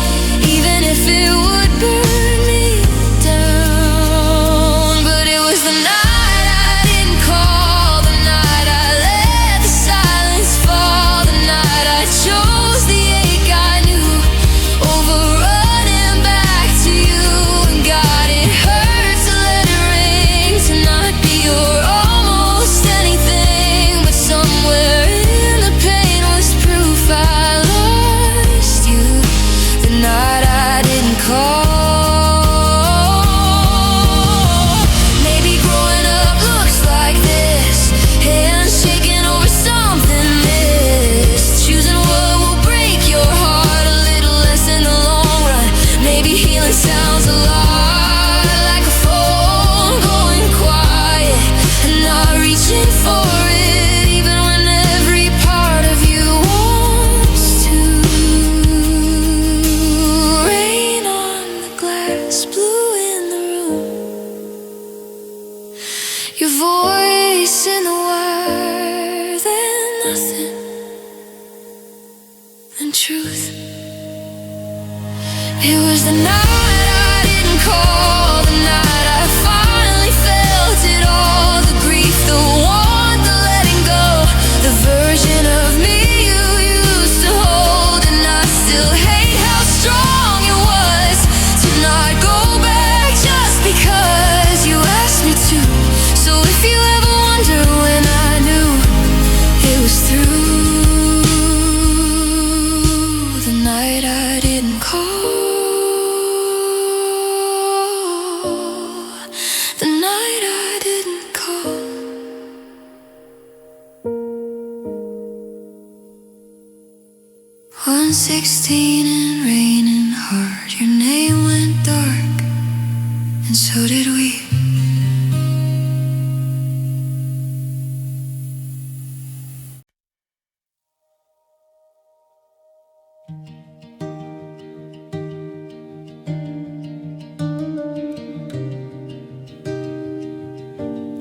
even if it would burn me down. But it was the night I didn't call, the night I let the silence fall, the night I chose the ache I knew over running back to you. And God, it hurt to let it ring, to not be your almost anything. But somewhere in the pain was proof I lost you the night I didn't call. Maybe growing up looks like this, hands shaking over something missed, choosing what will break your heart a little less in the long run. Maybe healing sounds a lot like a phone going quiet and not reaching for it, even when every part of you wants to. Rain on the glass, blue in the room, your voice in the wire, then nothing, then truth. It was the night I didn't call, the night I finally felt it all, the grief, the want, the letting go, the version of me you used to hold. And I still hate how strong it was to not go back just because you asked me to. So if you ever wonder when I knew it was through, the night I didn't call, the night I didn't call. 116 and raining hard. Your name went dark, and so did we.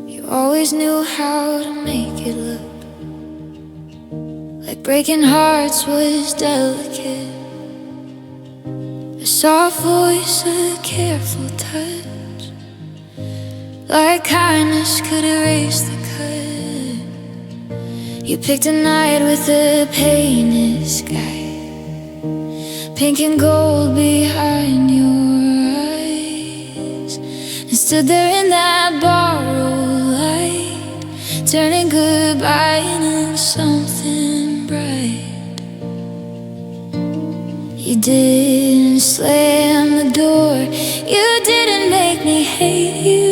You always knew how to make it look like breaking hearts was delicate. A soft voice, a careful touch, like kindness could erase the cut. You picked a night with a painted sky, pink and gold behind your eyes, and stood there in that borrowed light, turning goodbye into something bright. You didn't slam the door, you didn't make me hate you,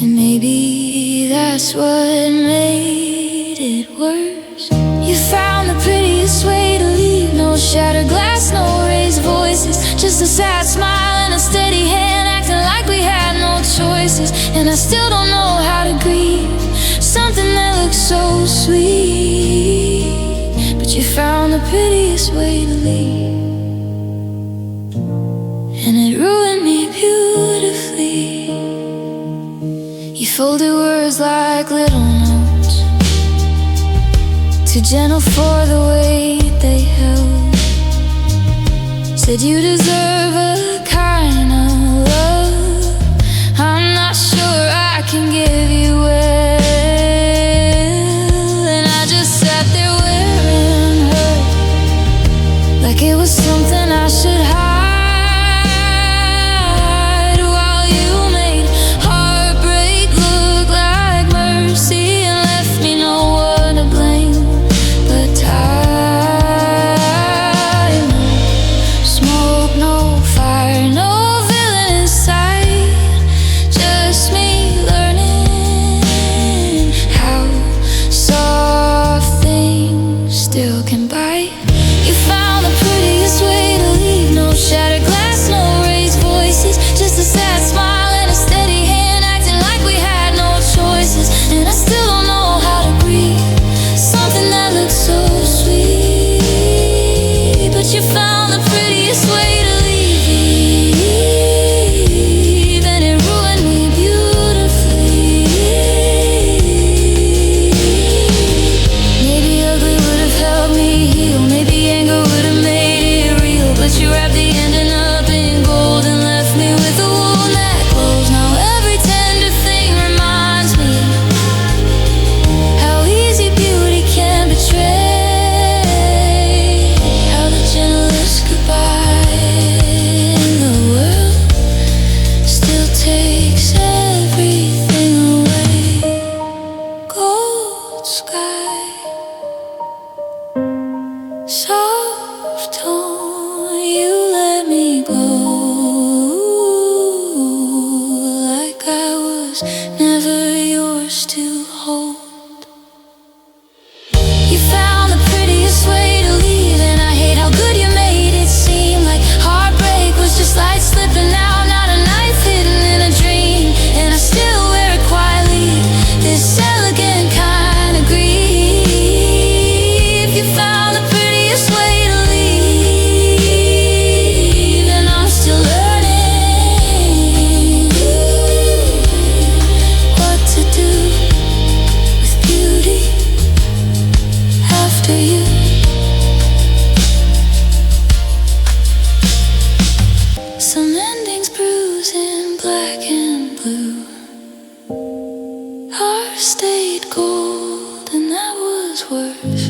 and maybe that's what made it worse. You found the prettiest way to leave, no shattered glass, no raised voice, just a sad smile and a steady hand, acting like we had no choices. And I still don't know how to grieve something that looks so sweet. But you found the prettiest way to leave, and it ruined me beautifully. You folded words like little notes, too gentle for the weight they held. Said you deserve a kind of love I'm not sure I can give you well. And I just sat there wearing hurt, like it was something I should hide, while you made heartbreak look like mercy and left me no one to blame but time. Smoke, no fire, no villain inside, just me learning how soft things still can bite. You found the prettiest way to leave, no shattered glass, no raised voices, just a sad smile and a steady hand, acting like we had no choices. And I still don't know how to breathe something that looks so sweet. But you found the prettiest way to leave, and it ruined me beautifully. Maybe ugly would have helped me heal, maybe anger would have made it real, but you wrapped the ending up in gold and left me with a wound that glows. Now every tender thing reminds me how easy beauty can betray, how the gentlest goodbye in the world still takes everything away. Gold sky, soft tone, you let me go, like I was never yours to hold. You found the prettiest way to leave, and I hate how good you made it seem, like heartbreak was just light slipping out, not a knife hidden in a dream. And I still wear it quietly, this elegant kind of grief. You found the prettiest way to leave, and I'm still learning what to do with beauty after you. Some endings bruise in black and blue, ours stayed gold, and that was worse.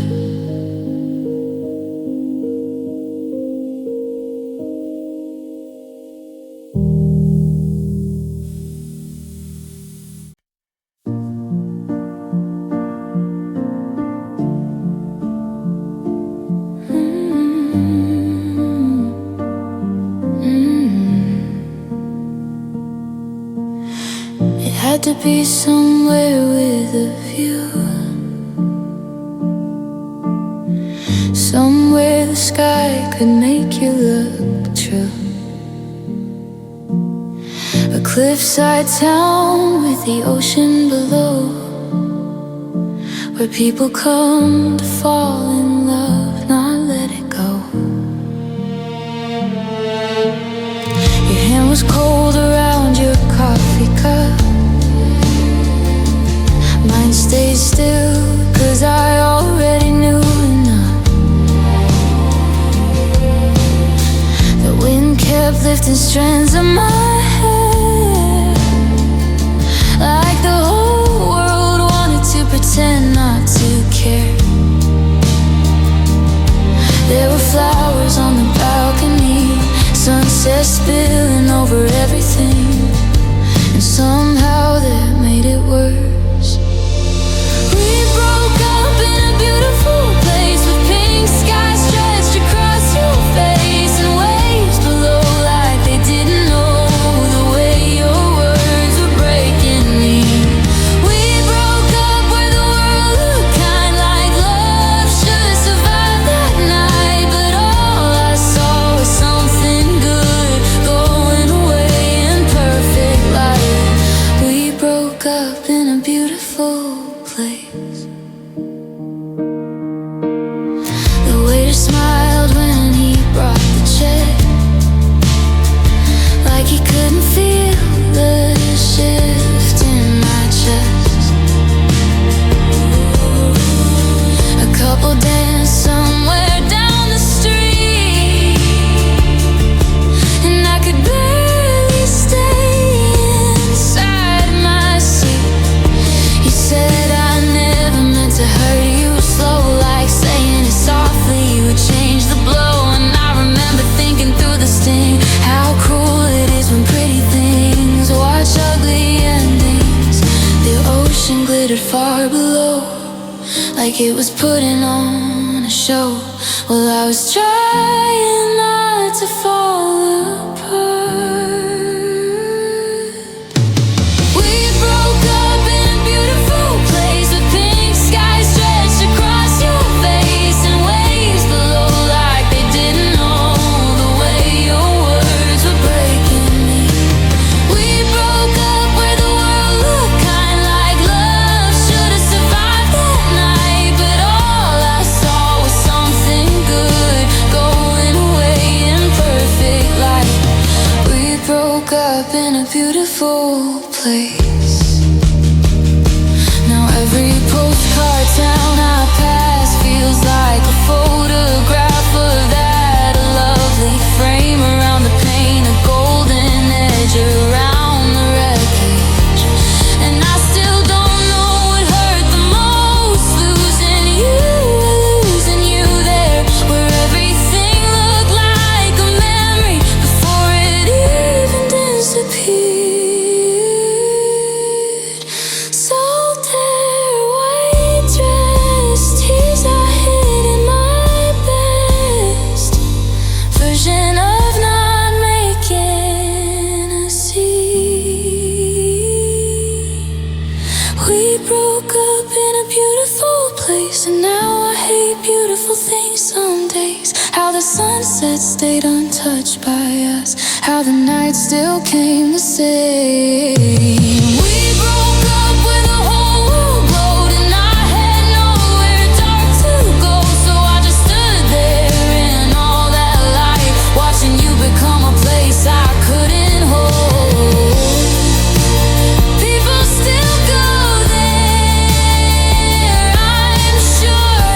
It had to be somewhere with a view, somewhere the sky could make you look true. A cliffside town with the ocean below, where people come to fall in love, not let it go. Your hand was cold around your coffee cup, mine stayed still, 'cause I already knew enough. The wind kept lifting strands of my hair, like the whole world wanted to pretend not to care. There were flowers on the balcony, sunset spilling over everything, and somehow that made it worse. We broke up in a beautiful place, with pink skies stretched across your face, and waves below like they didn't know the way your words were breaking me. We broke up where the world looked kind, like love should survive that night, but all I saw was something good like it was putting on a show. Well, I was trying not to fall apart. We broke up in a beautiful place with pink skies stretched across your face and waves below like they didn't know the way your words were breaking me. We broke up where the world looked kind like love should have survived that night, but all I saw was something good going away in perfect light. We broke up in a beautiful place. Now every postcard town I pass feels like a photograph of that, a lovely frame around the pain, a golden edge around the wreckage. And I still don't know what hurt the most, losing you there, where everything looked like a memory before it even disappeared. Solitaire white dress, tears I hid in my best version of not making a scene. We broke up in a beautiful place, and now I hate beautiful things some days. How the sunset stayed untouched by us, how the night still came the same. We broke up where the whole world glowed, and I had nowhere dark to go, so I just stood there in all that light, watching you become a place I couldn't hold. People still go there, I'm sure,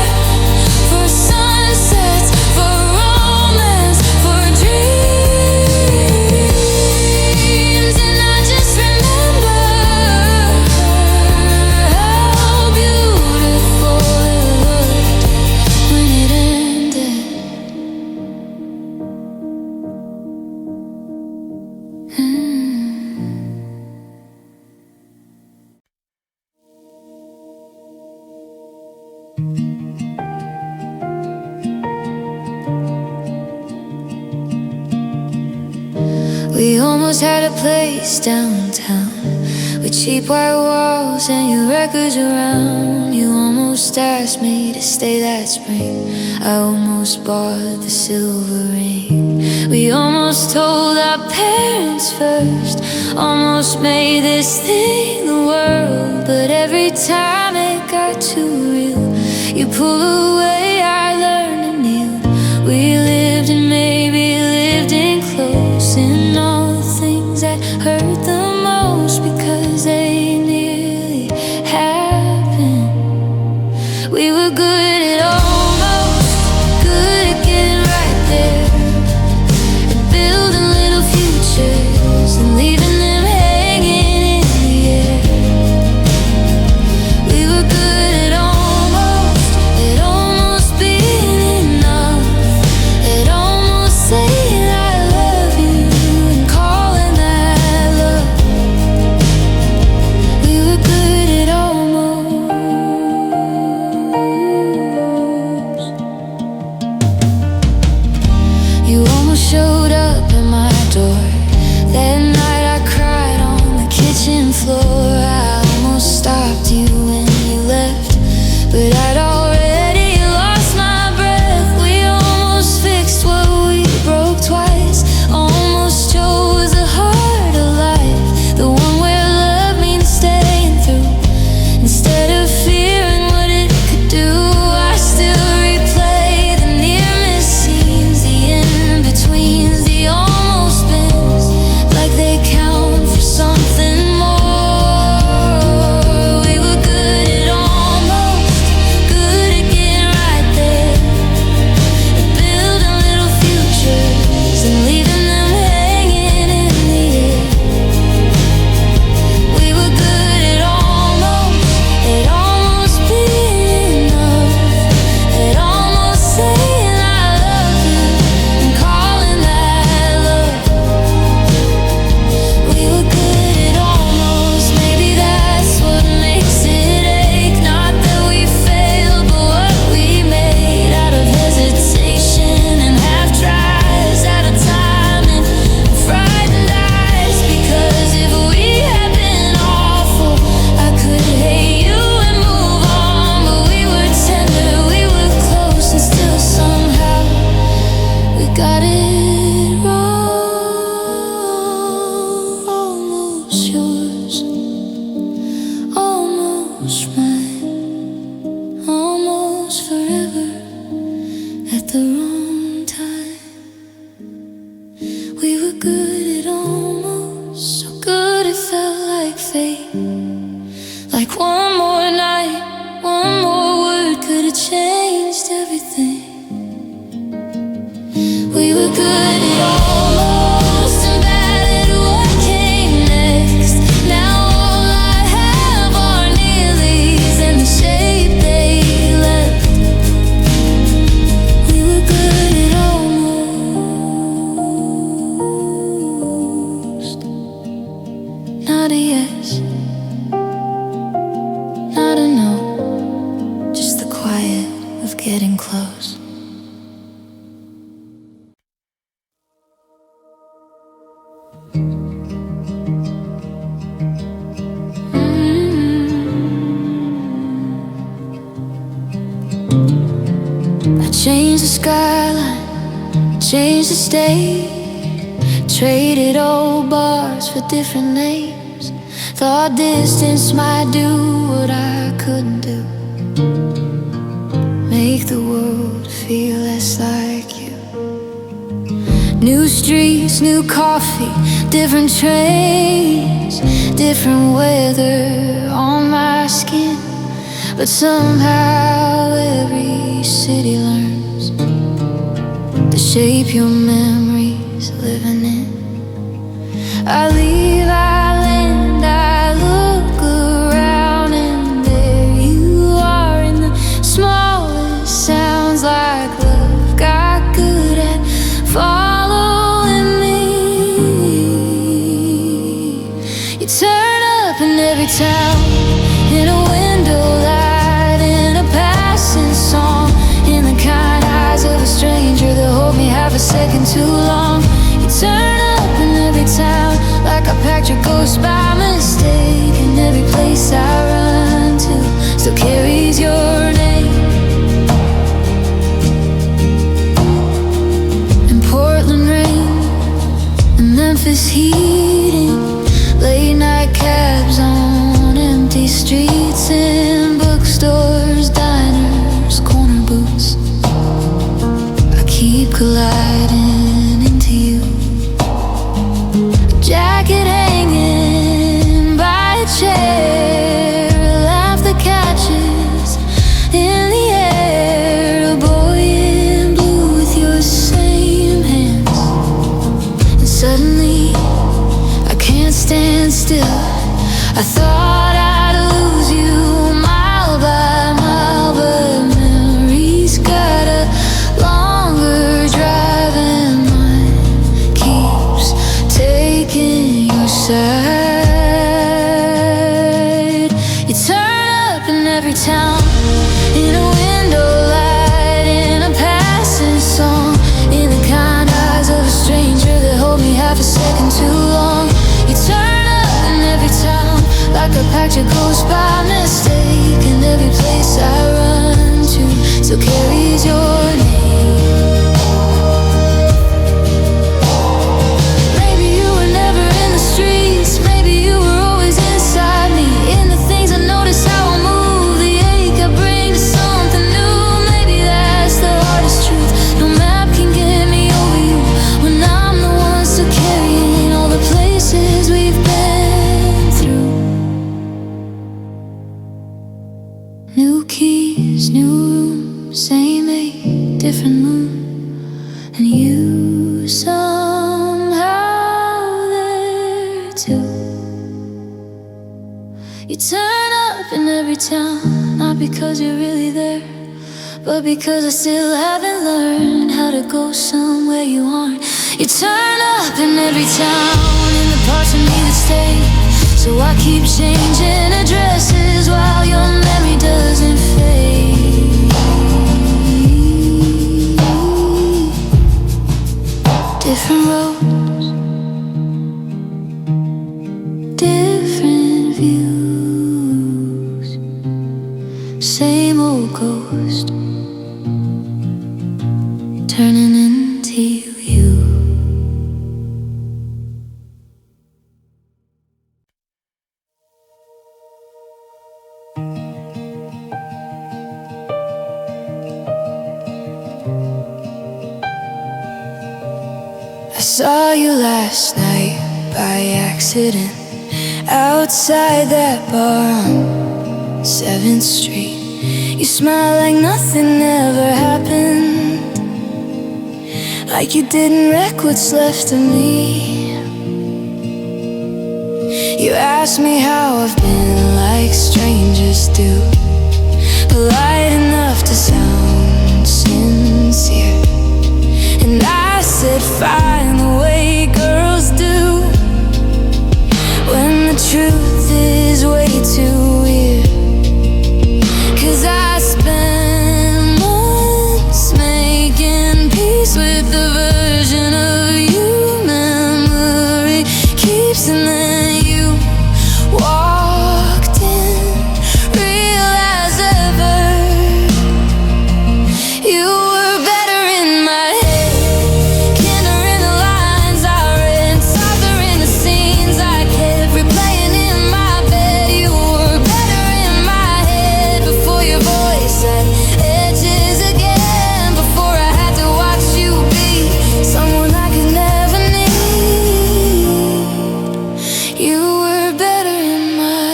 for sunsets, for romance, for dreams. And I just remember how beautiful it looked when it ended. We almost had a place downtown with cheap white walls and your records around. You almost asked me to stay that spring. I almost bought the silver ring. We almost told our parents first, almost made this thing the world. But every time it got too real, you pull away, I learned to kneel. We lived and maybe lived in close, and all the things that hurt the most because they nearly happened. We were good at almost, good at getting right there, at building little futures and leaving them hanging in the air. We were good at almost being enough, at almost saying I love you and calling that love. We were good at almost. almost forever at the wrong time. We were good at almost, so good it felt like fate. Like one more night, one more word could have changed everything. We were good at almost and bad at what came next. Now all I have are nearlies and the shape they left. We were good at almost. Not a yes, not a no, just the quiet of getting close. Change the skyline, change the state. Traded old bars for different names. Thought distance might do what I couldn't do. Make the world feel less like you. New streets, new coffee, different trains, different weather on my skin. But somehow every city learns to shape your memories living in. I leave, I land, I look around, and there you are in the smallest sounds. Like love got good at following me. You turn up in every town, in a window light, in a passing song, in the kind eyes of a stranger that hold me half a second too long. You turn up in every town, like I packed your ghost by mistake, and every place I run to still carries your name. In Portland rain, in Memphis heating, late night cabs on empty streets, in bookstores, diners, corner booths. I keep colliding into you. Jacket hanging by a chair, laugh that catches in the air, a boy in blue with your same hands. And suddenly I can't stand still. I thought I'd lose you mile by mile, but memories got a longer drive, and mine keeps taking your side. You turn up in every town, in a window light, in a passing song, in the kind eyes of a stranger that hold me half a second too long. You turn up in every town, like I packed your ghost by mistake, and every place I run to still carries your name. Maybe you were never in the streets, maybe you were always inside me, in the things I notice, how I move, the ache I bring to something new. Maybe that's the hardest truth. No map can get me over you, when I'm the one still carrying all the places we've been through. New keys, new room, same eight, different moon, and you somehow there too. You turn up in every town, not because you're really there, but because I still haven't learned how to go somewhere you aren't. You turn up in every town, in the parts of me that stay, so I keep changing addresses while your memory doesn't fade. Different roads, different views, same old ghost turning into you. saw you last night by accident outside that bar on 7th Street. You smiled like nothing ever happened, like you didn't wreck what's left of me. You asked me how I've been, like strangers do, polite enough to sound sincere. And I said fine, the way girls do, when the truth is way too weird. 'Cause I spent months making peace with the version of you memory keeps. And then you walked in, real as ever. You were better in my head, kinder in the lines I read, softer in the scenes I kept replaying in my bed. You were better in my head before your voice had edges again, before I had to watch you be someone I could never need. You were better in my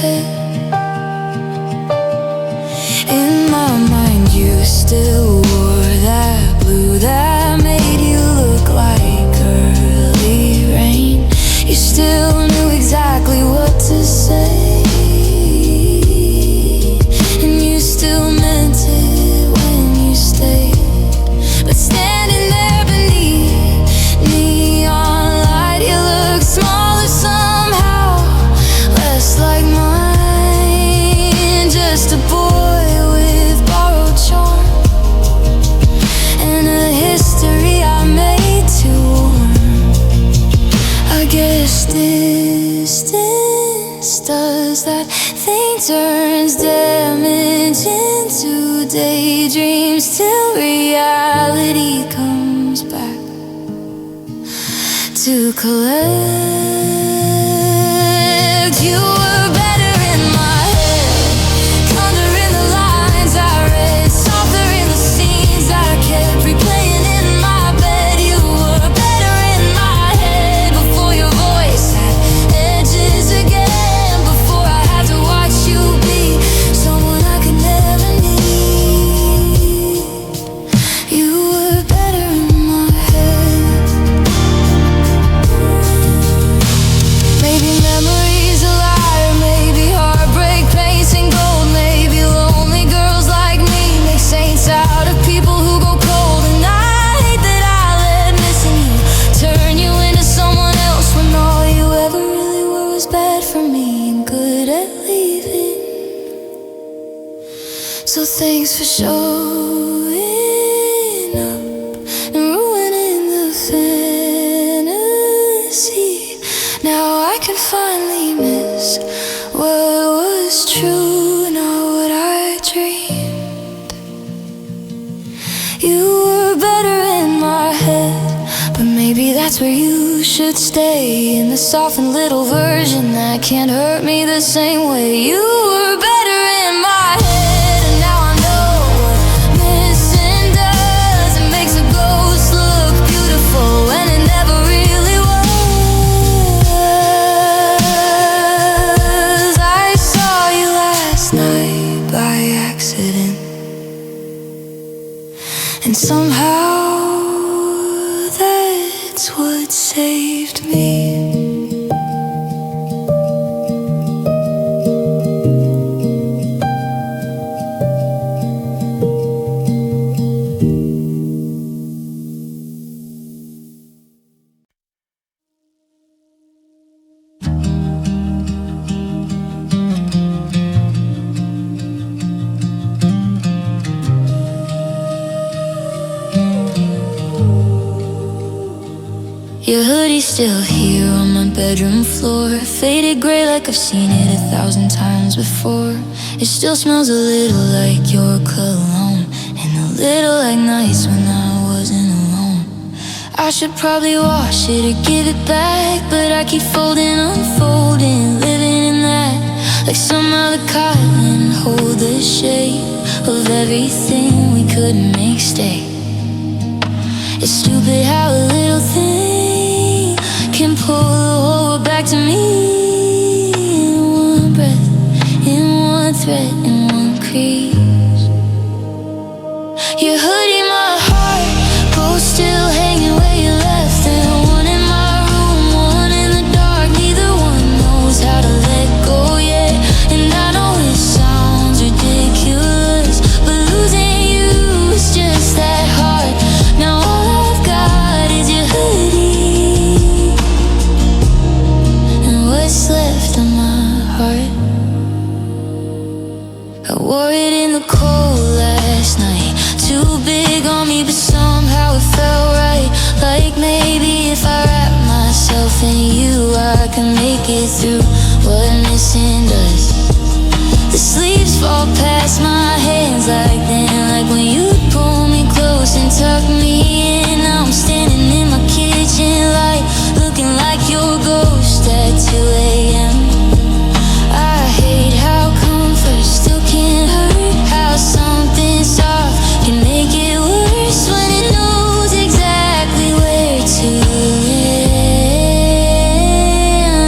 head. In my mind you still wore that blue that made you look like early rain. You still knew exactly what to say, and you still meant it when you stayed. But standing there beneath neon light, you look smaller somehow, less like mine. Just a boy with borrowed charm, and a history I made too warm. I guess distance does that thing, turns damage into daydreams till reality comes back to collect. You were better in my head, kinder in the lines I read, softer in the scenes I kept replaying in my bed. You were better in my head before your voice had edges again, before I had to watch you be someone I could never need. You were better in my head. Maybe memories a lie, maybe heartbreak paints in gold, maybe lonely girls like me make saints out of people who go cold. And I hate that I let missing you turn you into someone else, when all you ever really were was bad for me and good at leaving. So thanks for showing up and ruining the fantasy. Now I can finally miss what was true, not what I dreamed. You were better in my head, but maybe that's where you should stay, in the softened little version that can't hurt me the same way. You were better in my head, and now I know what missing does. It makes a ghost look beautiful when it never really was. I saw you last night by accident, and somehow that's what saved me. Your hoodie's still here on my bedroom floor, faded gray like I've seen it 1,000 times before. It still smells a little like your cologne, and a little like nights when I wasn't alone. I should probably wash it or give it back, but I keep folding, unfolding, living in that. Like somehow the cotton hold the shape of everything we couldn't make stay. It's stupid how a little thing pull the whole world back to me. In one breath, in one thread, in one crease. You're hurting my heart, both still hanging where you left them. One in my room, one in the dark. Neither one knows how to let go yet. And I know it sounds ridiculous, but losing you is just that hard. Now all I've got is your hoodie and what's left of my heart. I wore it in the cold last night. Too big on me, but somehow it felt right. Like maybe if I wrap myself in you, I can make it through what missing does. The sleeves fall past my hands like then, like when you pull me close and tuck me in. Now I'm standing in my kitchen light, looking like your ghost at 2 a.m. I hate how comfort still can't hurt, how something soft can make it worse when it knows exactly where to land.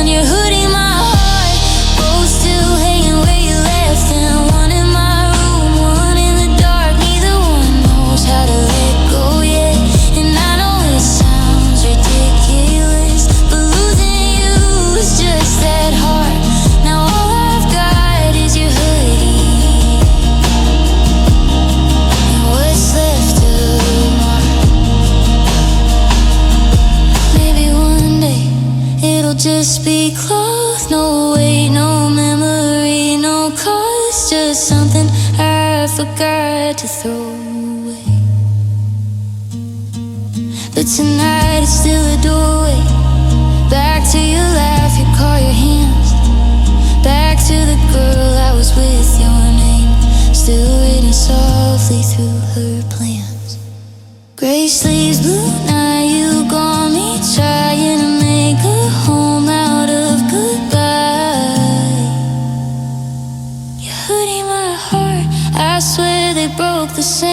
You're hurting my heart, both still hanging where you left them. One in my room, one in the dark. Neither one knows how to let go yet. And I know it sounds ridiculous, but losing you is just that hard. Now all I've got is your hoodie and what's left of my. Maybe one day it'll just be close. No weight, no memory, no cost. Just something I forgot to throw away. But tonight it's still a doorway back to your laugh, your car, your hands. Back to the girl I was with, your name still written softly through her plans. Gray sleeves, blue night, you got me trying to make a home out of goodbye. You're hurting my heart, I swear they broke the same.